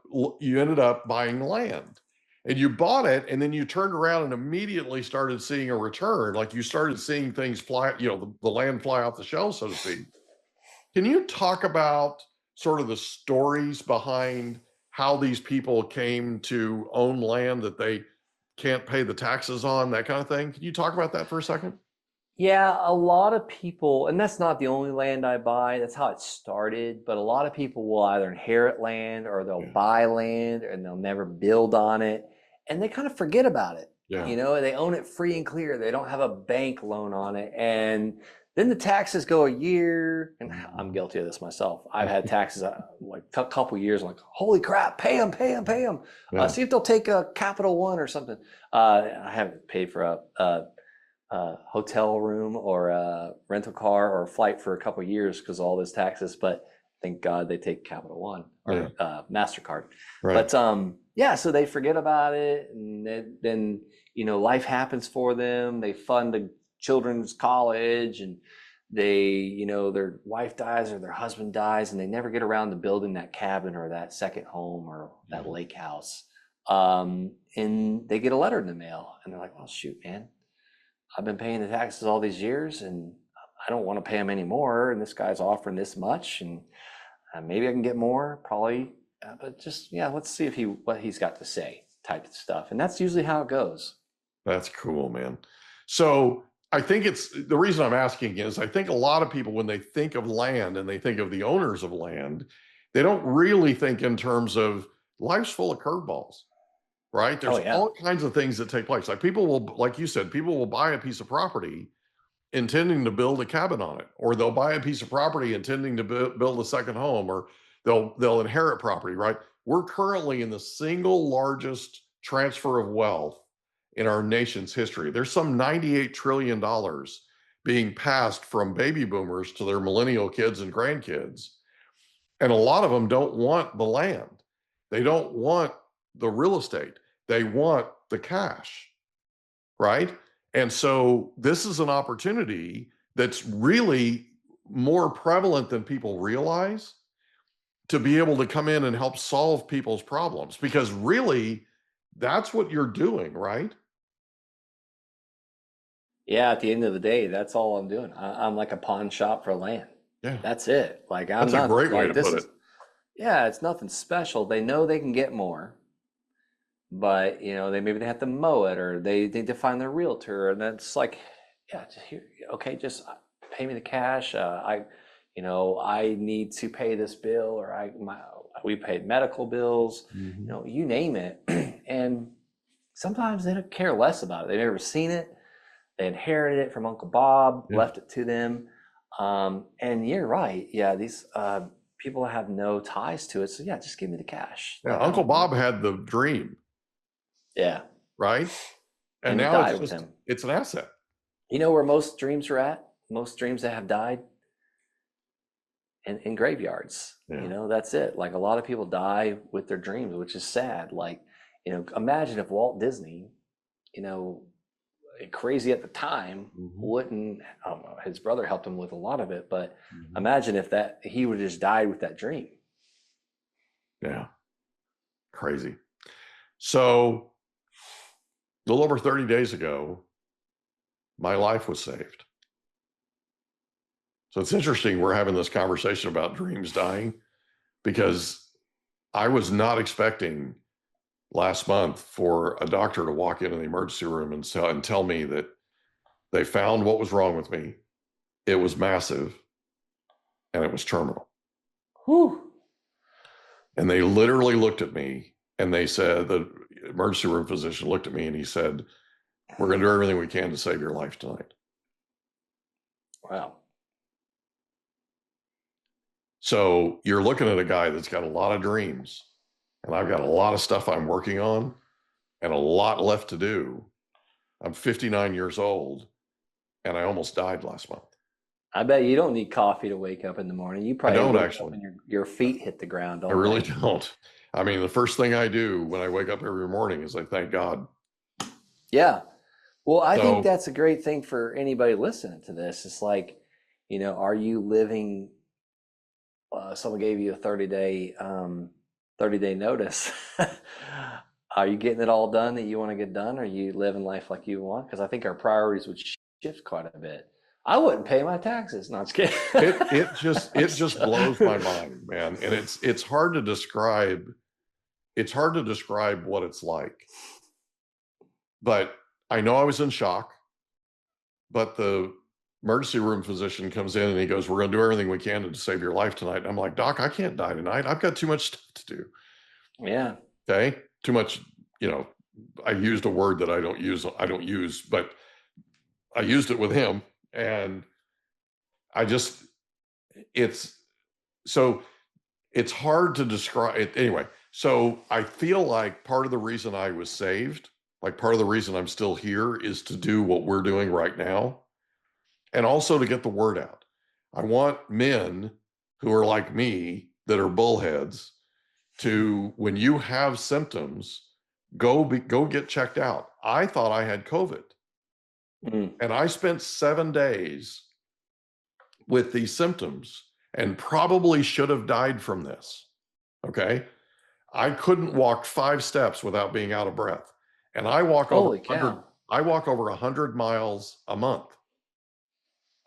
buying land. And you bought it, and then you turned around and immediately started seeing a return. Like you started seeing things fly, the land fly off the shelf, so to speak. Can you talk about sort of the stories behind how these people came to own land that they can't pay the taxes on, that kind of thing? Can you talk about that for a second? Yeah, a lot of people, and that's not the only land I buy. That's how it started. But a lot of people will either inherit land or they'll buy land and they'll never build on it. And they kind of forget about it. Yeah. They own it free and clear. They don't have a bank loan on it. And then the taxes go a year, and I'm guilty of this myself. I've had taxes like a couple years. I'm like, holy crap, pay them. Yeah. See if they'll take a Capital One or something. I haven't paid for a hotel room or a rental car or a flight for a couple of years because of all those taxes. But thank God they take Capital One or MasterCard. Right. But yeah, so they forget about it, and then life happens for them. They fund the children's college, and they their wife dies or their husband dies, and they never get around to building that cabin or that second home or that lake house. And they get a letter in the mail, and they're like, well, shoot, man, I've been paying the taxes all these years, and I don't want to pay them anymore. And this guy's offering this much, and maybe I can get more, probably. But just, let's see what he's got to say, type of stuff. And that's usually how it goes. That's cool, man. So I think the reason I'm asking is I think a lot of people, when they think of land and they think of the owners of land, they don't really think in terms of life's full of curveballs, right? There's all kinds of things that take place. Like you said, people will buy a piece of property intending to build a cabin on it, or they'll buy a piece of property intending to build a second home, or they'll inherit property, right? We're currently in the single largest transfer of wealth in our nation's history. There's some $98 trillion being passed from baby boomers to their millennial kids and grandkids. And a lot of them don't want the land. They don't want the real estate. They want the cash, right? And so this is an opportunity that's really more prevalent than people realize, to be able to come in and help solve people's problems, because really that's what you're doing, right? Yeah, at the end of the day, that's all I'm doing. I'm like a pawn shop for land. Yeah. That's it. Like That's a great way to put it. Yeah, it's nothing special. They know they can get more, but they have to mow it, or they need to find their realtor, and that's like, just pay me the cash. I need to pay this bill, or we paid medical bills, you name it. And sometimes they don't care less about it. They've never seen it. They inherited it from Uncle Bob, left it to them. And you're right. Yeah, these people have no ties to it. So just give me the cash. Yeah, Uncle Bob had the dream. Yeah. Right? And now it's an asset. You know where most dreams are at? Most dreams that have died? In graveyards. That's it. Like, a lot of people die with their dreams, which is sad. Like, imagine if Walt Disney, crazy at the time, wouldn't, his brother helped him with a lot of it, but imagine if he would have just died with that dream. Yeah. Crazy. So a little over 30 days ago, my life was saved. So it's interesting we're having this conversation about dreams dying, because I was not expecting last month for a doctor to walk into the emergency room and tell me that they found what was wrong with me. It was massive, and it was terminal. Whew. And they literally looked at me, and they said, the emergency room physician looked at me and he said, we're going to do everything we can to save your life tonight. Wow. So you're looking at a guy that's got a lot of dreams, and I've got a lot of stuff I'm working on and a lot left to do. I'm 59 years old, and I almost died last month. I bet you don't need coffee to wake up in the morning. You probably don't wake actually. up and your feet hit the ground. I really don't. I mean, the first thing I do when I wake up every morning is I thank God. Yeah. Well, I think So that's a great thing for anybody listening to this. It's like, are you living, someone gave you a 30-day notice. Are you getting it all done that you want to get done? Are you living life like you want? Because I think our priorities would shift quite a bit. I wouldn't pay my taxes. No, I'm just kidding. it just blows my mind, man. And it's hard to describe. It's hard to describe what it's like. But I know I was in shock. But the emergency room physician comes in and he goes, "We're going to do everything we can to save your life tonight." And I'm like, "Doc, I can't die tonight. I've got too much stuff to do." Yeah. Okay. Too much, I used a word that I don't use, but I used it with him. And it's so it's hard to describe it anyway. So I feel like part of the reason I was saved, like part of the reason I'm still here, is to do what we're doing right now, and also to get the word out. I want men who are like me, that are bullheads, to, when you have symptoms, go get checked out. I thought I had COVID, and I spent 7 days with these symptoms and probably should have died from this. Okay. I couldn't walk 5 steps without being out of breath. And I walk over Holy cow. I walk over 100 miles a month.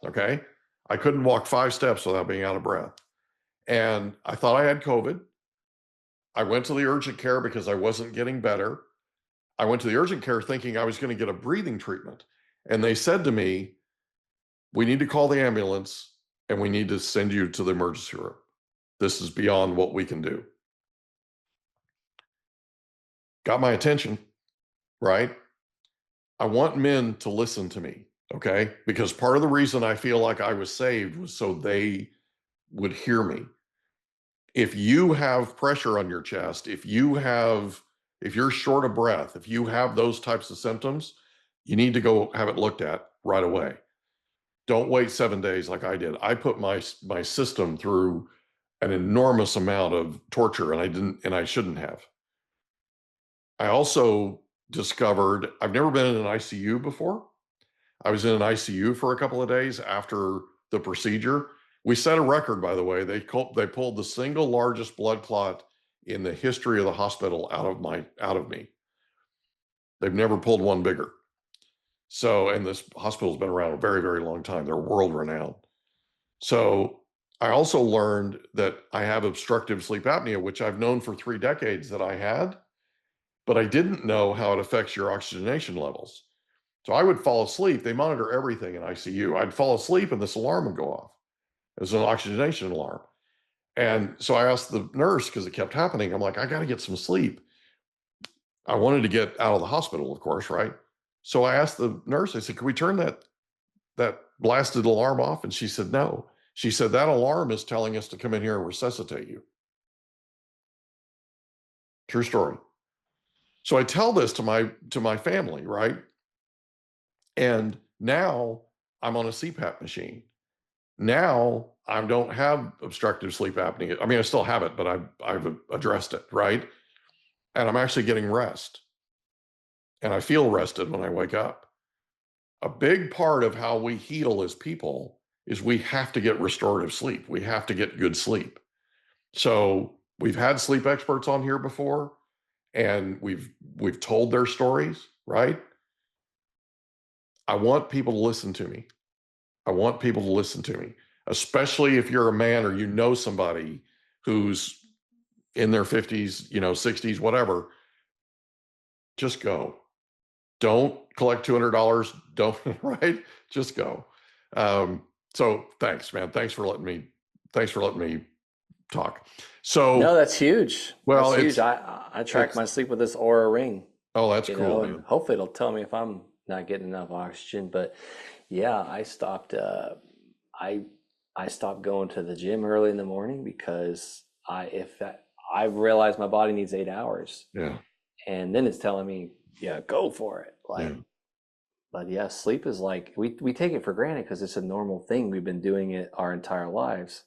Okay. I couldn't walk 5 steps without being out of breath. And I thought I had COVID. I went to the urgent care because I wasn't getting better. I went to the urgent care thinking I was going to get a breathing treatment. And they said to me, "We need to call the ambulance and we need to send you to the emergency room. This is beyond what we can do." Got my attention, right? I want men to listen to me, okay? Because part of the reason I feel like I was saved was so they would hear me. If you have pressure on your chest, if you're short of breath, if you have those types of symptoms, you need to go have it looked at right away. Don't wait 7 days like I did. I put my system through an enormous amount of torture, and I shouldn't have. I also discovered I've never been in an ICU before. I was in an ICU for a couple of days after the procedure. We set a record, by the way. They pulled the single largest blood clot in the history of the hospital out of me. They've never pulled one bigger. So, and this hospital's been around a very, very long time. They're world renowned. So I also learned that I have obstructive sleep apnea, which I've known for 3 decades that I had, but I didn't know how it affects your oxygenation levels. So I would fall asleep. They monitor everything in ICU. I'd fall asleep and this alarm would go off. It was an oxygenation alarm. And so I asked the nurse, because it kept happening, I'm like, "I got to get some sleep." I wanted to get out of the hospital, of course, right? So I asked the nurse, I said, "Can we turn that blasted alarm off?" And she said, "No." She said, "That alarm is telling us to come in here and resuscitate you." True story. So I tell this to my family, right? And now I'm on a CPAP machine. Now I don't have obstructive sleep apnea. I mean, I still have it, but I've addressed it, right? And I'm actually getting rest. And I feel rested when I wake up. A big part of how we heal as people is we have to get restorative sleep. We have to get good sleep. So we've had sleep experts on here before, and we've told their stories, right? I want people to listen to me. I want people to listen to me, especially if you're a man or you know somebody who's in their 50s, 60s, whatever. Just go. Don't collect $200. Don't, right? Just go. So thanks, man. Thanks for letting me talk. No, So, that's huge. well, That's huge. I track my sleep with this Aura ring, oh, that's cool, and man. hopefully it'll tell me if I'm not getting enough oxygen. But yeah, I stopped going to the gym early in the morning because I realize my body needs 8 hours, Yeah. and then it's telling me, yeah, go for it. Yeah. But yeah, sleep is like we take it for granted because it's a normal thing. We've been doing it our entire lives.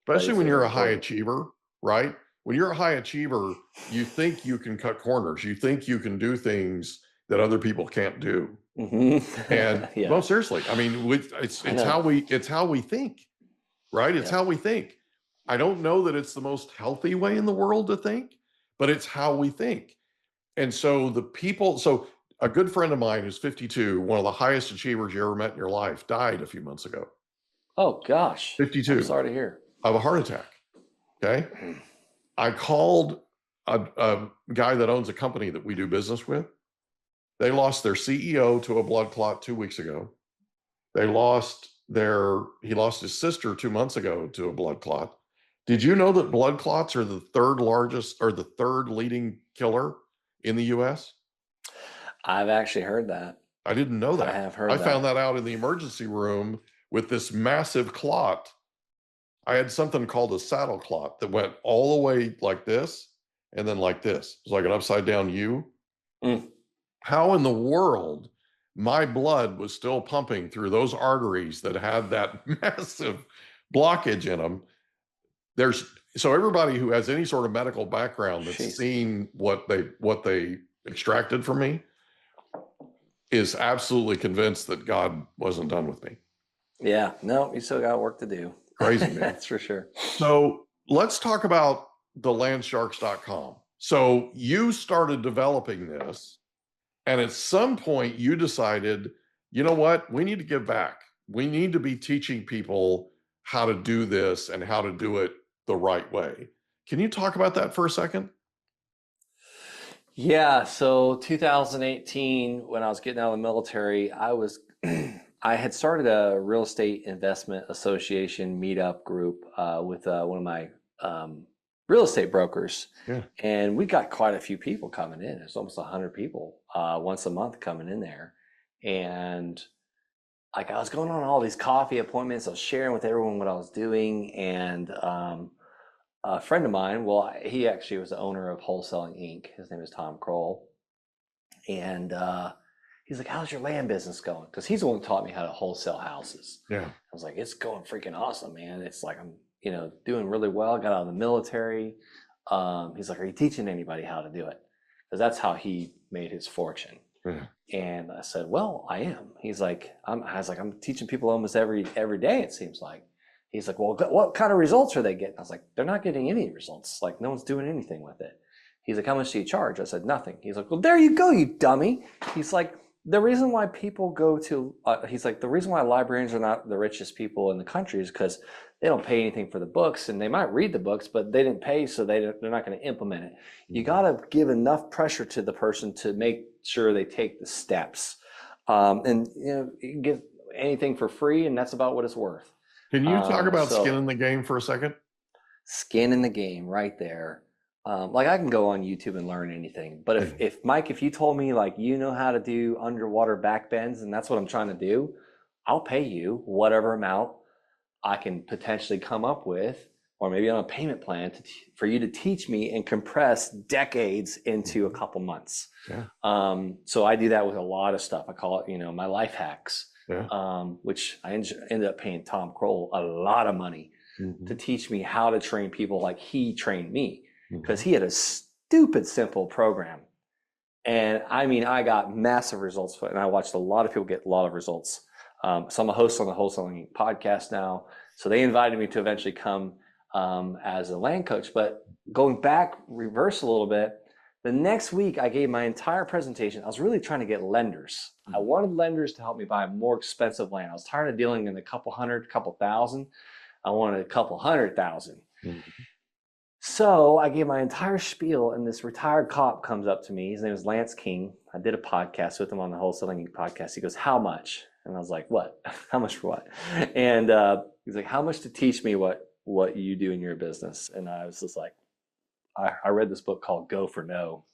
But Especially it's when you're very a high important. achiever, right? when you're a high achiever, you think you can cut corners. You think you can do things that other people can't do. And Yeah. no, seriously, I mean, it's how we think, right? It's how we think. I don't know that it's the most healthy way in the world to think, but it's how we think. And so so a good friend of mine who's 52, one of the highest achievers you ever met in your life, died a few months ago. Oh gosh. 52. I'm sorry to hear. Of a heart attack. Okay. I called a guy that owns a company that we do business with. They lost their CEO to a blood clot 2 weeks ago. He lost his sister 2 months ago to a blood clot. Did you know that blood clots are the third leading killer in the US? I've actually heard that. I didn't know that. I have heard I that. found that out in the emergency room with this massive clot. I had something called a saddle clot that went all the way like this and then like this. It was like an upside down U. How in the world my blood was still pumping through those arteries that had that massive blockage in them? So everybody who has any sort of medical background that's seen what they extracted from me is absolutely convinced that God wasn't done with me. Yeah, no, you still got work to do. Crazy, man. That's for sure. So let's talk about the landsharks.com. So you started developing this, and at some point you decided, you know what, we need to give back. We need to be teaching people how to do this and how to do it the right way. Can you talk about that for a second? Yeah, so 2018, when I was getting out of the military, I had started a real estate investment association meetup group with one of my real estate brokers. Yeah. And we got quite a few people coming in. There's almost 100 people once a month coming in there. And like I was going on all these coffee appointments, I was sharing with everyone what I was doing. And a friend of mine, well, he actually was the owner of Wholesaling Inc. His name is Tom Kroll. And he's like, how's your land business going? Because he's the one who taught me how to wholesale houses. Yeah. I was like, it's going freaking awesome, man. It's like, I'm, doing really well. Got out of the military. He's like, are you teaching anybody how to do it? Because that's how he made his fortune. Yeah. And I said, well, I am. He's like, I'm teaching people almost every day, it seems like. He's like, well, what kind of results are they getting? I was like, they're not getting any results. Like, no one's doing anything with it. He's like, how much do you charge? I said, nothing. He's like, well, there you go, you dummy. He's like, the reason why people go to, the reason why librarians are not the richest people in the country is because they don't pay anything for the books, and they might read the books, but they didn't pay, so they're not going to implement it. You got to give enough pressure to the person to make sure they take the steps. And you can get anything for free, and that's about what it's worth. Can you talk about skin in the game for a second? Skin in the game, right there. Like I can go on YouTube and learn anything, but if Mike, if you told me like how to do underwater back bends and that's what I'm trying to do, I'll pay you whatever amount I can potentially come up with, or maybe on a payment plan for you to teach me and compress decades into a couple months. Yeah. So I do that with a lot of stuff. I call it, my life hacks, which I ended up paying Tom Kroll a lot of money to teach me how to train people like he trained me. Because he had a stupid simple program. And I mean, I got massive results for it. And I watched a lot of people get a lot of results. So I'm a host on the Wholesaling podcast now. So they invited me to eventually come as a land coach. But going back, reverse a little bit, the next week I gave my entire presentation. I was really trying to get lenders. I wanted lenders to help me buy more expensive land. I was tired of dealing in a couple thousand. I wanted a couple 100,000. So I gave my entire spiel, and this retired cop comes up to me. His name is Lance King. I did a podcast with him on the Wholesaling podcast. He goes, how much? And I was like, what? How much for what? And he's like, how much to teach me what you do in your business? And I was just like, I read this book called Go for No.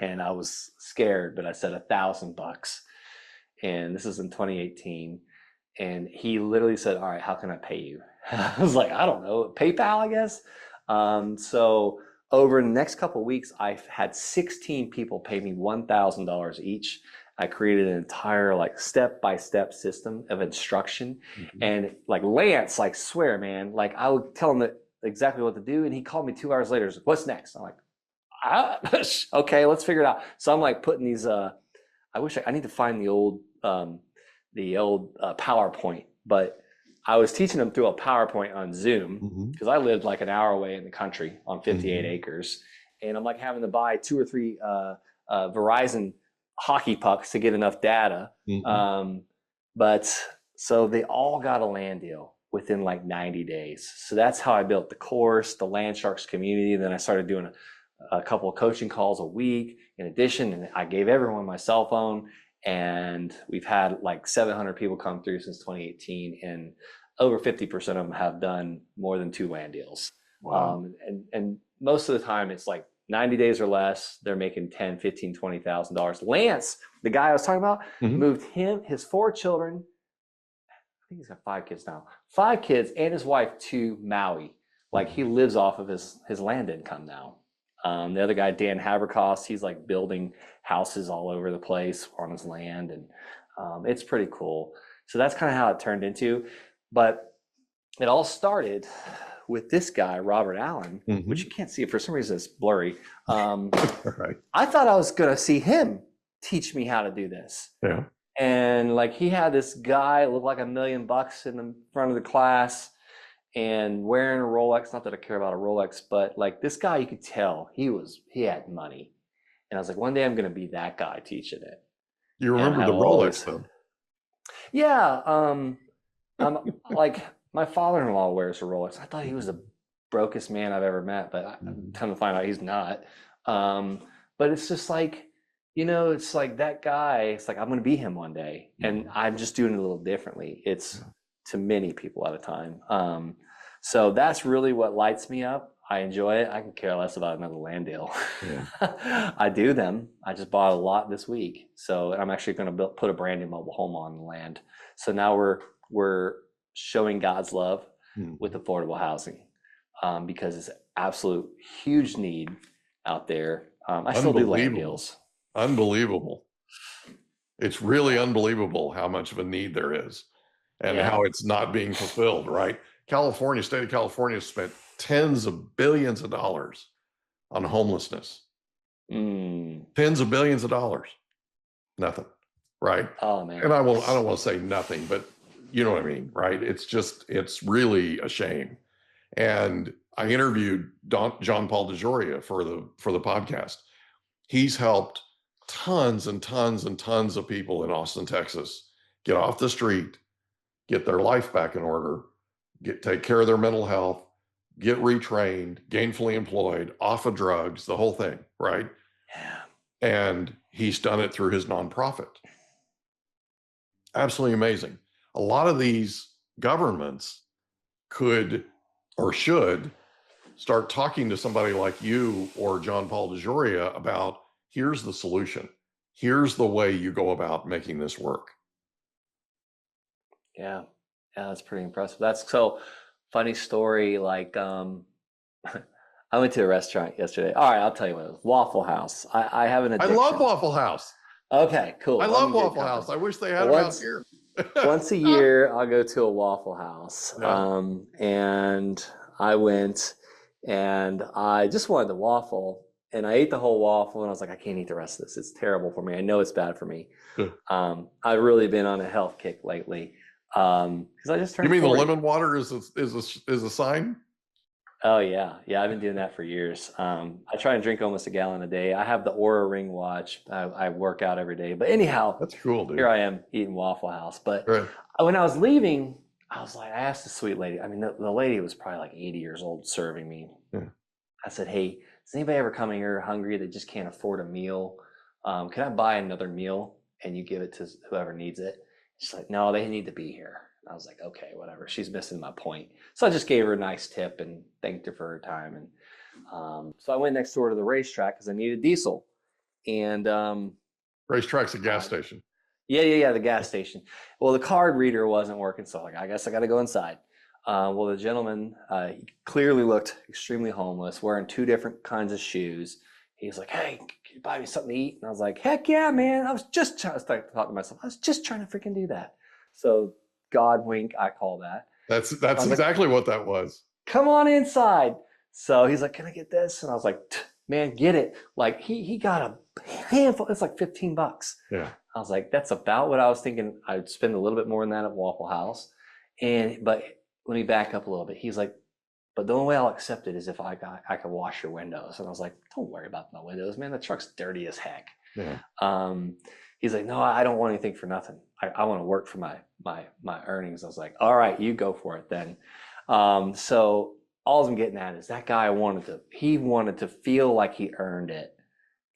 And I was scared, but I said $1,000. And this is in 2018. And he literally said, all right, how can I pay you? I was like, I don't know, PayPal, I guess. So over the next couple of weeks, I've had 16 people pay me $1,000 each. I created an entire step-by-step system of instruction. And like Lance, swear, man, I would tell him that exactly what to do. And he called me 2 hours later. He's like, what's next? I'm like, okay, let's figure it out. So I'm like putting these, I need to find the old PowerPoint, but I was teaching them through a PowerPoint on Zoom because I lived like an hour away in the country on 58 acres. And I'm like having to buy 2 or 3 Verizon hockey pucks to get enough data. But so they all got a land deal within like 90 days. So that's how I built the course, the Landsharks community. And then I started doing a couple of coaching calls a week in addition. And I gave everyone my cell phone. And we've had like 700 people come through since 2018. And over 50% of them have done more than 2 land deals. Wow. And most of the time it's like 90 days or less, they're making $10,000, $15,000, $20,000. Lance, the guy I was talking about, moved his 4 children, I think he's got 5 kids now, 5 kids and his wife to Maui. Like he lives off of his land income now. The other guy, Dan Haberkost, he's like building houses all over the place on his land. And it's pretty cool. So that's kind of how it turned into. But it all started with this guy, Robert Allen, which you can't see it for some reason, it's blurry. Right. I thought I was going to see him teach me how to do this. Yeah. And like he had this guy look like $1 million in the front of the class and wearing a Rolex. Not that I care about a Rolex, but like this guy, you could tell he had money. And I was like, one day I'm going to be that guy teaching it. You remember the Rolex though? Yeah. I'm like, my father-in-law wears a Rolex. I thought he was the brokest man I've ever met, but I'm trying to find out he's not. But it's just like, it's like that guy, it's like, I'm going to be him one day. And I'm just doing it a little differently. It's to many people at a time. So that's really what lights me up. I enjoy it. I can care less about another land deal. Yeah. I do them. I just bought a lot this week. So I'm actually going to put a brand new mobile home on the land. So now we're showing God's love with affordable housing because it's absolute huge need out there. I still do land deals. Unbelievable. It's really unbelievable how much of a need there is and how it's not being fulfilled, right? State of California spent tens of billions of dollars on homelessness. Tens of billions of dollars. Nothing, right? Oh man. And I don't want to say nothing, but you know what I mean, right? It's really a shame. And I interviewed John Paul DeJoria for the podcast. He's helped tons and tons and tons of people in Austin, Texas, get off the street, get their life back in order, take care of their mental health, get retrained, gainfully employed, off of drugs, the whole thing, right? Yeah. And he's done it through his nonprofit. Absolutely amazing. A lot of these governments could or should start talking to somebody like you or John Paul DeJoria about, here's the solution. Here's the way you go about making this work. Yeah, that's pretty impressive. That's so funny story. Like, I went to a restaurant yesterday. All right, I'll tell you what it was. Waffle House. I have an addiction. I love Waffle House. Okay, cool. I love Waffle House. I wish they had it out here. Once a year, I'll go to a Waffle House. Yeah. And I went and I just wanted the waffle. And I ate the whole waffle and I was like, I can't eat the rest of this. It's terrible for me. I know it's bad for me. I've really been on a health kick lately. Because I just turned 40. The lemon water is a sign? Oh yeah. Yeah, I've been doing that for years. I try and drink almost a gallon a day. I have the Oura Ring watch. I work out every day. But anyhow, that's cool, dude. Here I am eating Waffle House. But when I was leaving, I was like, I asked the sweet lady. I mean, the lady was probably like 80 years old serving me. Yeah. I said, hey, does anybody ever come in here hungry that just can't afford a meal? Can I buy another meal and you give it to whoever needs it? She's like, no, they need to be here. I was like, okay, whatever. She's missing my point. So I just gave her a nice tip and thanked her for her time. And so I went next door to the racetrack because I needed diesel. And racetrack's a gas station. Yeah, the gas station. Well, the card reader wasn't working, so I guess I got to go inside. Well, the gentleman clearly looked extremely homeless, wearing 2 different kinds of shoes. He's like, hey, can you buy me something to eat? And I was like, heck yeah, man. I was just trying to start talking to myself. I was just trying to freaking do that. So God wink, I call that. That's exactly what that was. come on inside. So he's like, can I get this? And I was like, man, get it. Like he got a handful. It's like $15. Yeah. I was like, that's about what I was thinking. I'd spend a little bit more than that at Waffle House. But let me back up a little bit. He's like, but the only way I'll accept it is if I can wash your windows. And I was like, don't worry about my windows, man. The truck's dirty as heck. Yeah. He's like, no, I don't want anything for nothing. I want to work for my earnings. I was like, all right, you go for it then. So all I'm getting at is that guy wanted to feel like he earned it.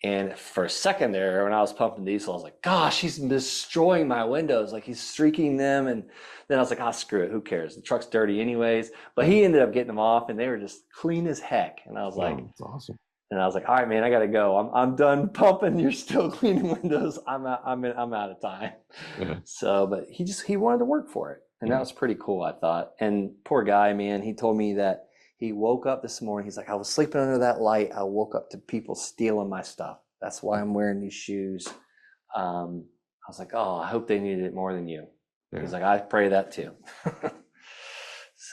And for a second there, when I was pumping diesel, I was like, gosh, he's destroying my windows. Like he's streaking them. And then I was like, screw it. Who cares? The truck's dirty anyways. But he ended up getting them off and they were just clean as heck. And I was like, that's awesome. And I was like, all right, man, I got to go. I'm done pumping. You're still cleaning windows. I'm out of time. Yeah. So, but he wanted to work for it. And that was pretty cool, I thought. And poor guy, man, he told me that he woke up this morning. He's like, I was sleeping under that light. I woke up to people stealing my stuff. That's why I'm wearing these shoes. I was like, oh, I hope they needed it more than you. Yeah. He's like, I pray that too. So,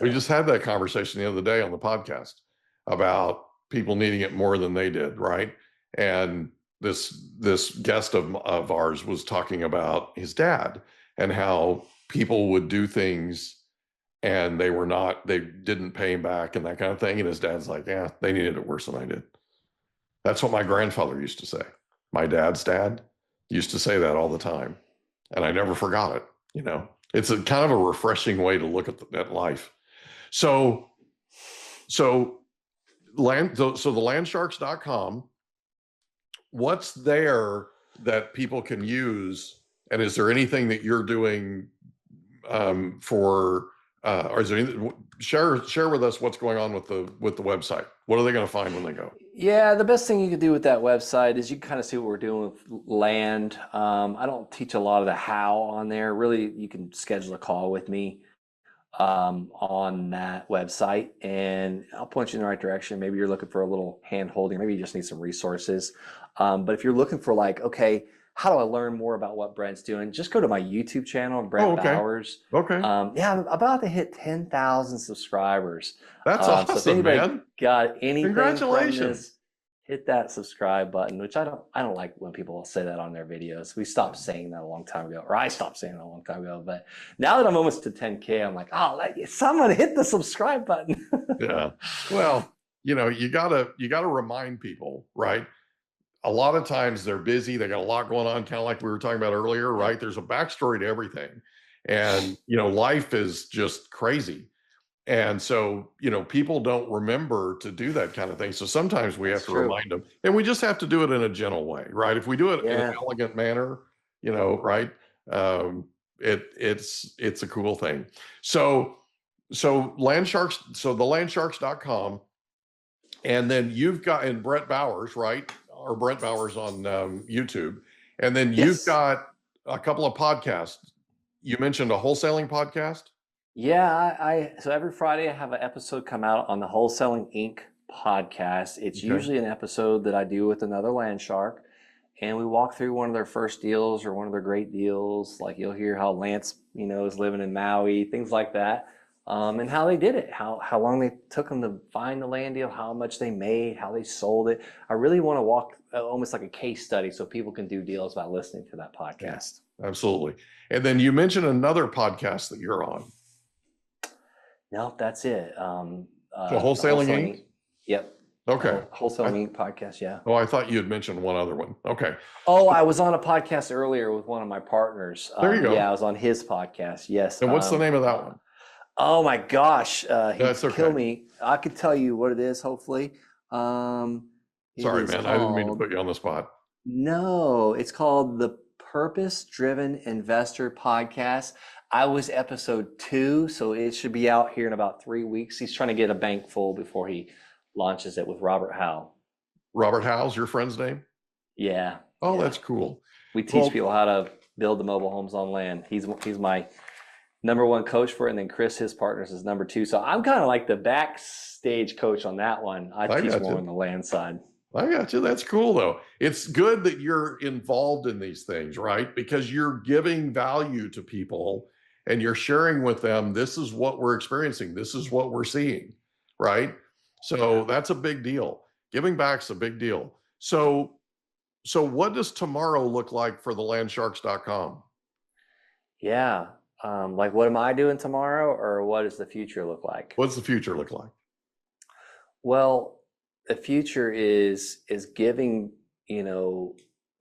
we just had that conversation the other day on the podcast about people needing it more than they did, right? And this guest of ours was talking about his dad and how people would do things and they didn't pay him back and that kind of thing. And his dad's like, yeah, they needed it worse than I did. That's what my grandfather used to say. My dad's dad used to say that all the time. And I never forgot it. You know, it's a kind of a refreshing way to look at life. So the landsharks.com, what's there that people can use? And is there anything that you're doing or is there anything, share with us what's going on with the website? What are they going to find when they go? Yeah, the best thing you can do with that website is you can kind of see what we're doing with land. I don't teach a lot of the how on there. Really, you can schedule a call with me on that website and I'll point you in the right direction. Maybe you're looking for a little hand holding. Maybe you just need some resources. But if you're looking for like, okay, how do I learn more about what Brent's doing? Just go to my YouTube channel, Brent Bowers. Okay. Yeah, I'm about to hit 10,000 subscribers. That's awesome, so if anybody man. got anything Congratulations. from this, hit that subscribe button, which I don't like when people say that on their videos. We stopped saying that a long time ago, or I stopped saying that a long time ago. But now that I'm almost to 10K, I'm like, oh, someone hit the subscribe button. Yeah. Well, you gotta remind people, right? A lot of times they're busy. They got a lot going on, kind of like we were talking about earlier, right? There's a backstory to everything. And, life is just crazy. And so, people don't remember to do that kind of thing. So sometimes we have to remind them, and we just have to do it in a gentle way, right? If we do it in an elegant manner, right? It's a cool thing. So Landsharks, so the landsharks.com, and then you've got, and Brent Bowers, right? Or Brent Bowers on YouTube. And then you've got a couple of podcasts. You mentioned a wholesaling podcast. Yeah, so every Friday I have an episode come out on the Wholesaling Inc. podcast. It's usually an episode that I do with another land shark, and we walk through one of their first deals or one of their great deals. Like you'll hear how Lance, is living in Maui, things like that, and how they did it, how long they took them to find the land deal, how much they made, how they sold it. I really want to walk almost like a case study so people can do deals by listening to that podcast. Yeah, absolutely. And then you mentioned another podcast that you're on. No, that's it. So Wholesaling Inc.? Yep. Okay. Wholesaling Inc. podcast, yeah. Oh, I thought you had mentioned one other one. Okay. Oh, I was on a podcast earlier with one of my partners. There you go. Yeah, I was on his podcast, yes. And what's the name of that one? Oh my gosh, That's okay. Kill me. I could tell you what it is, hopefully. Sorry, man. I didn't mean to put you on the spot. No, it's called the Purpose Driven Investor Podcast. I was episode 2, so it should be out here in about 3 weeks. He's trying to get a bank full before he launches it with Robert Howe. Robert Howe's your friend's name? Yeah. Oh, yeah. That's cool. We teach people how to build the mobile homes on land. He's my number 1 coach for it, and then Chris, his partners, is number 2. So I'm kind of like the backstage coach on that one. I teach more on the land side. I got you. That's cool, though. It's good that you're involved in these things, right? Because you're giving value to people and you're sharing with them, this is what we're experiencing. This is what we're seeing, right? So that's a big deal. Giving back's a big deal. So what does tomorrow look like for the landsharks.com? Yeah. Like, what am I doing tomorrow, or what does the future look like? What's the future look like? Well, the future is giving,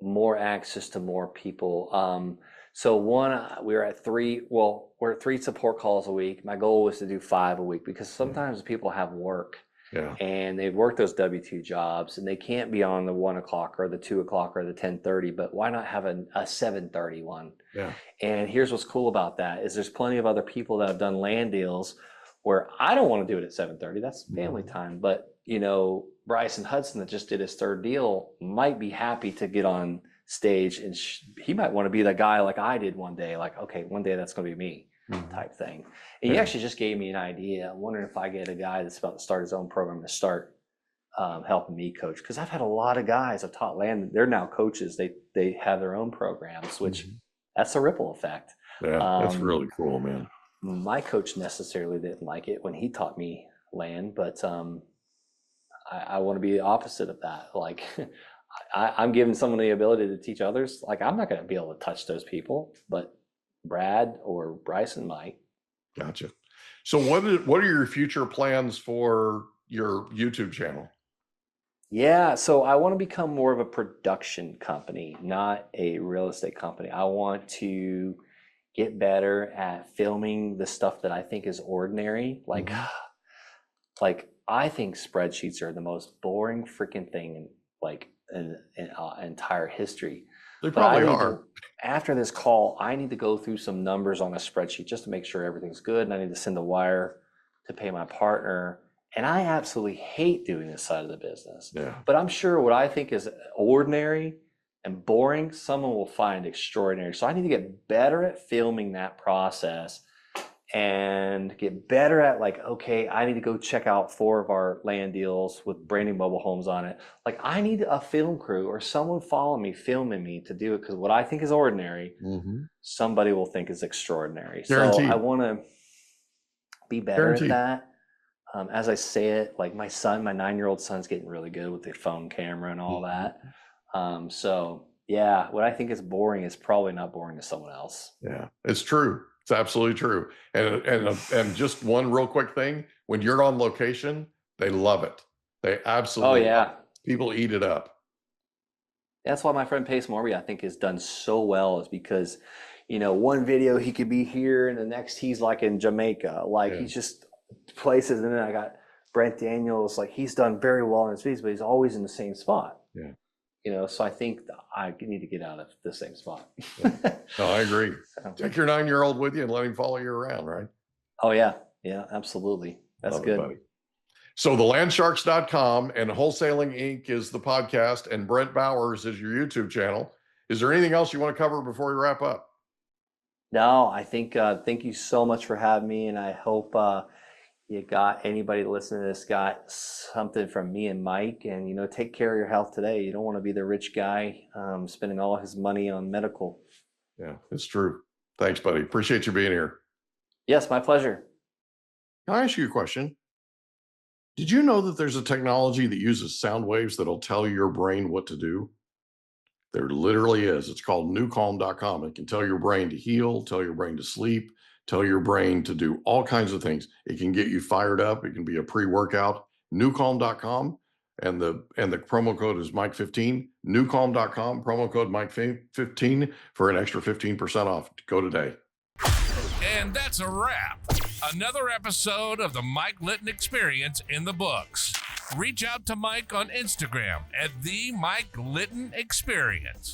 more access to more people. So we're at we're at 3 support calls a week. My goal was to do 5 a week, because sometimes people have work. Yeah. And they've worked those W-2 jobs, and they can't be on the 1 o'clock or the 2 o'clock or the 10:30, but why not have a 7:30 one? Yeah. And here's what's cool about that is there's plenty of other people that have done land deals where I don't want to do it at 7:30. That's family time. But, Bryson Hudson, that just did his 3rd deal, might be happy to get on stage, and he might want to be the guy like I did one day, like, okay, one day that's going to be me. Type thing. And he actually just gave me an idea. I'm wondering if I get a guy that's about to start his own program to start helping me coach, because I've had a lot of guys I've taught land. They're now coaches. They have their own programs, which that's a ripple effect. Yeah, that's really cool, man. My coach necessarily didn't like it when he taught me land, but I want to be the opposite of that. Like, I'm giving someone the ability to teach others. Like, I'm not going to be able to touch those people, but Brad or Bryson might. Gotcha. So what are your future plans for your YouTube channel? Yeah, so I want to become more of a production company, not a real estate company. I want to get better at filming the stuff that I think is ordinary. Like, I think spreadsheets are the most boring freaking thing in entire history. They probably are. After this call, I need to go through some numbers on a spreadsheet just to make sure everything's good. And I need to send a wire to pay my partner. And I absolutely hate doing this side of the business. Yeah. But I'm sure what I think is ordinary and boring, someone will find extraordinary. So I need to get better at filming that process and get better at, like, okay, I need to go check out 4 of our land deals with branding mobile homes on it. Like, I need a film crew or someone following me, filming me to do it, because what I think is ordinary, somebody will think is extraordinary. Guaranteed. So I want to be better at that. As I say it, like, my 9-year-old son's getting really good with the phone camera and all that. So yeah, what I think is boring is probably not boring to someone else. Yeah, it's true. It's absolutely true. And just one real quick thing, when you're on location, they love it. They absolutely love it. People eat it up. That's why my friend Pace Morby, I think, has done so well, is because, one video he could be here and the next he's like in Jamaica. Like, he's just places. And then I got Brent Daniels, like, he's done very well in his videos, but he's always in the same spot. Yeah. So I think I need to get out of the same spot. No, I agree. Take your 9-year-old with you and let him follow you around, right? Oh, yeah. Yeah, absolutely. That's good. Buddy. So the landsharks.com and Wholesaling Inc. is the podcast, and Brent Bowers is your YouTube channel. Is there anything else you want to cover before we wrap up? No, I think, thank you so much for having me. And I hope you got anybody listening to this got something from me and Mike. And, take care of your health today. You don't want to be the rich guy spending all his money on medical. Yeah, it's true. Thanks, buddy. Appreciate you being here. Yes, my pleasure. Can I ask you a question? Did you know that there's a technology that uses sound waves that'll tell your brain what to do? There literally is. It's called newcalm.com. It can tell your brain to heal, tell your brain to sleep, tell your brain to do all kinds of things. It can get you fired up. It can be a pre-workout. Newcalm.com, and the promo code is Mike15. Newcalm.com, promo code Mike15 for an extra 15% off. Go today. And that's a wrap. Another episode of the Mike Litton Experience in the books. Reach out to Mike on Instagram at the Mike Litton Experience.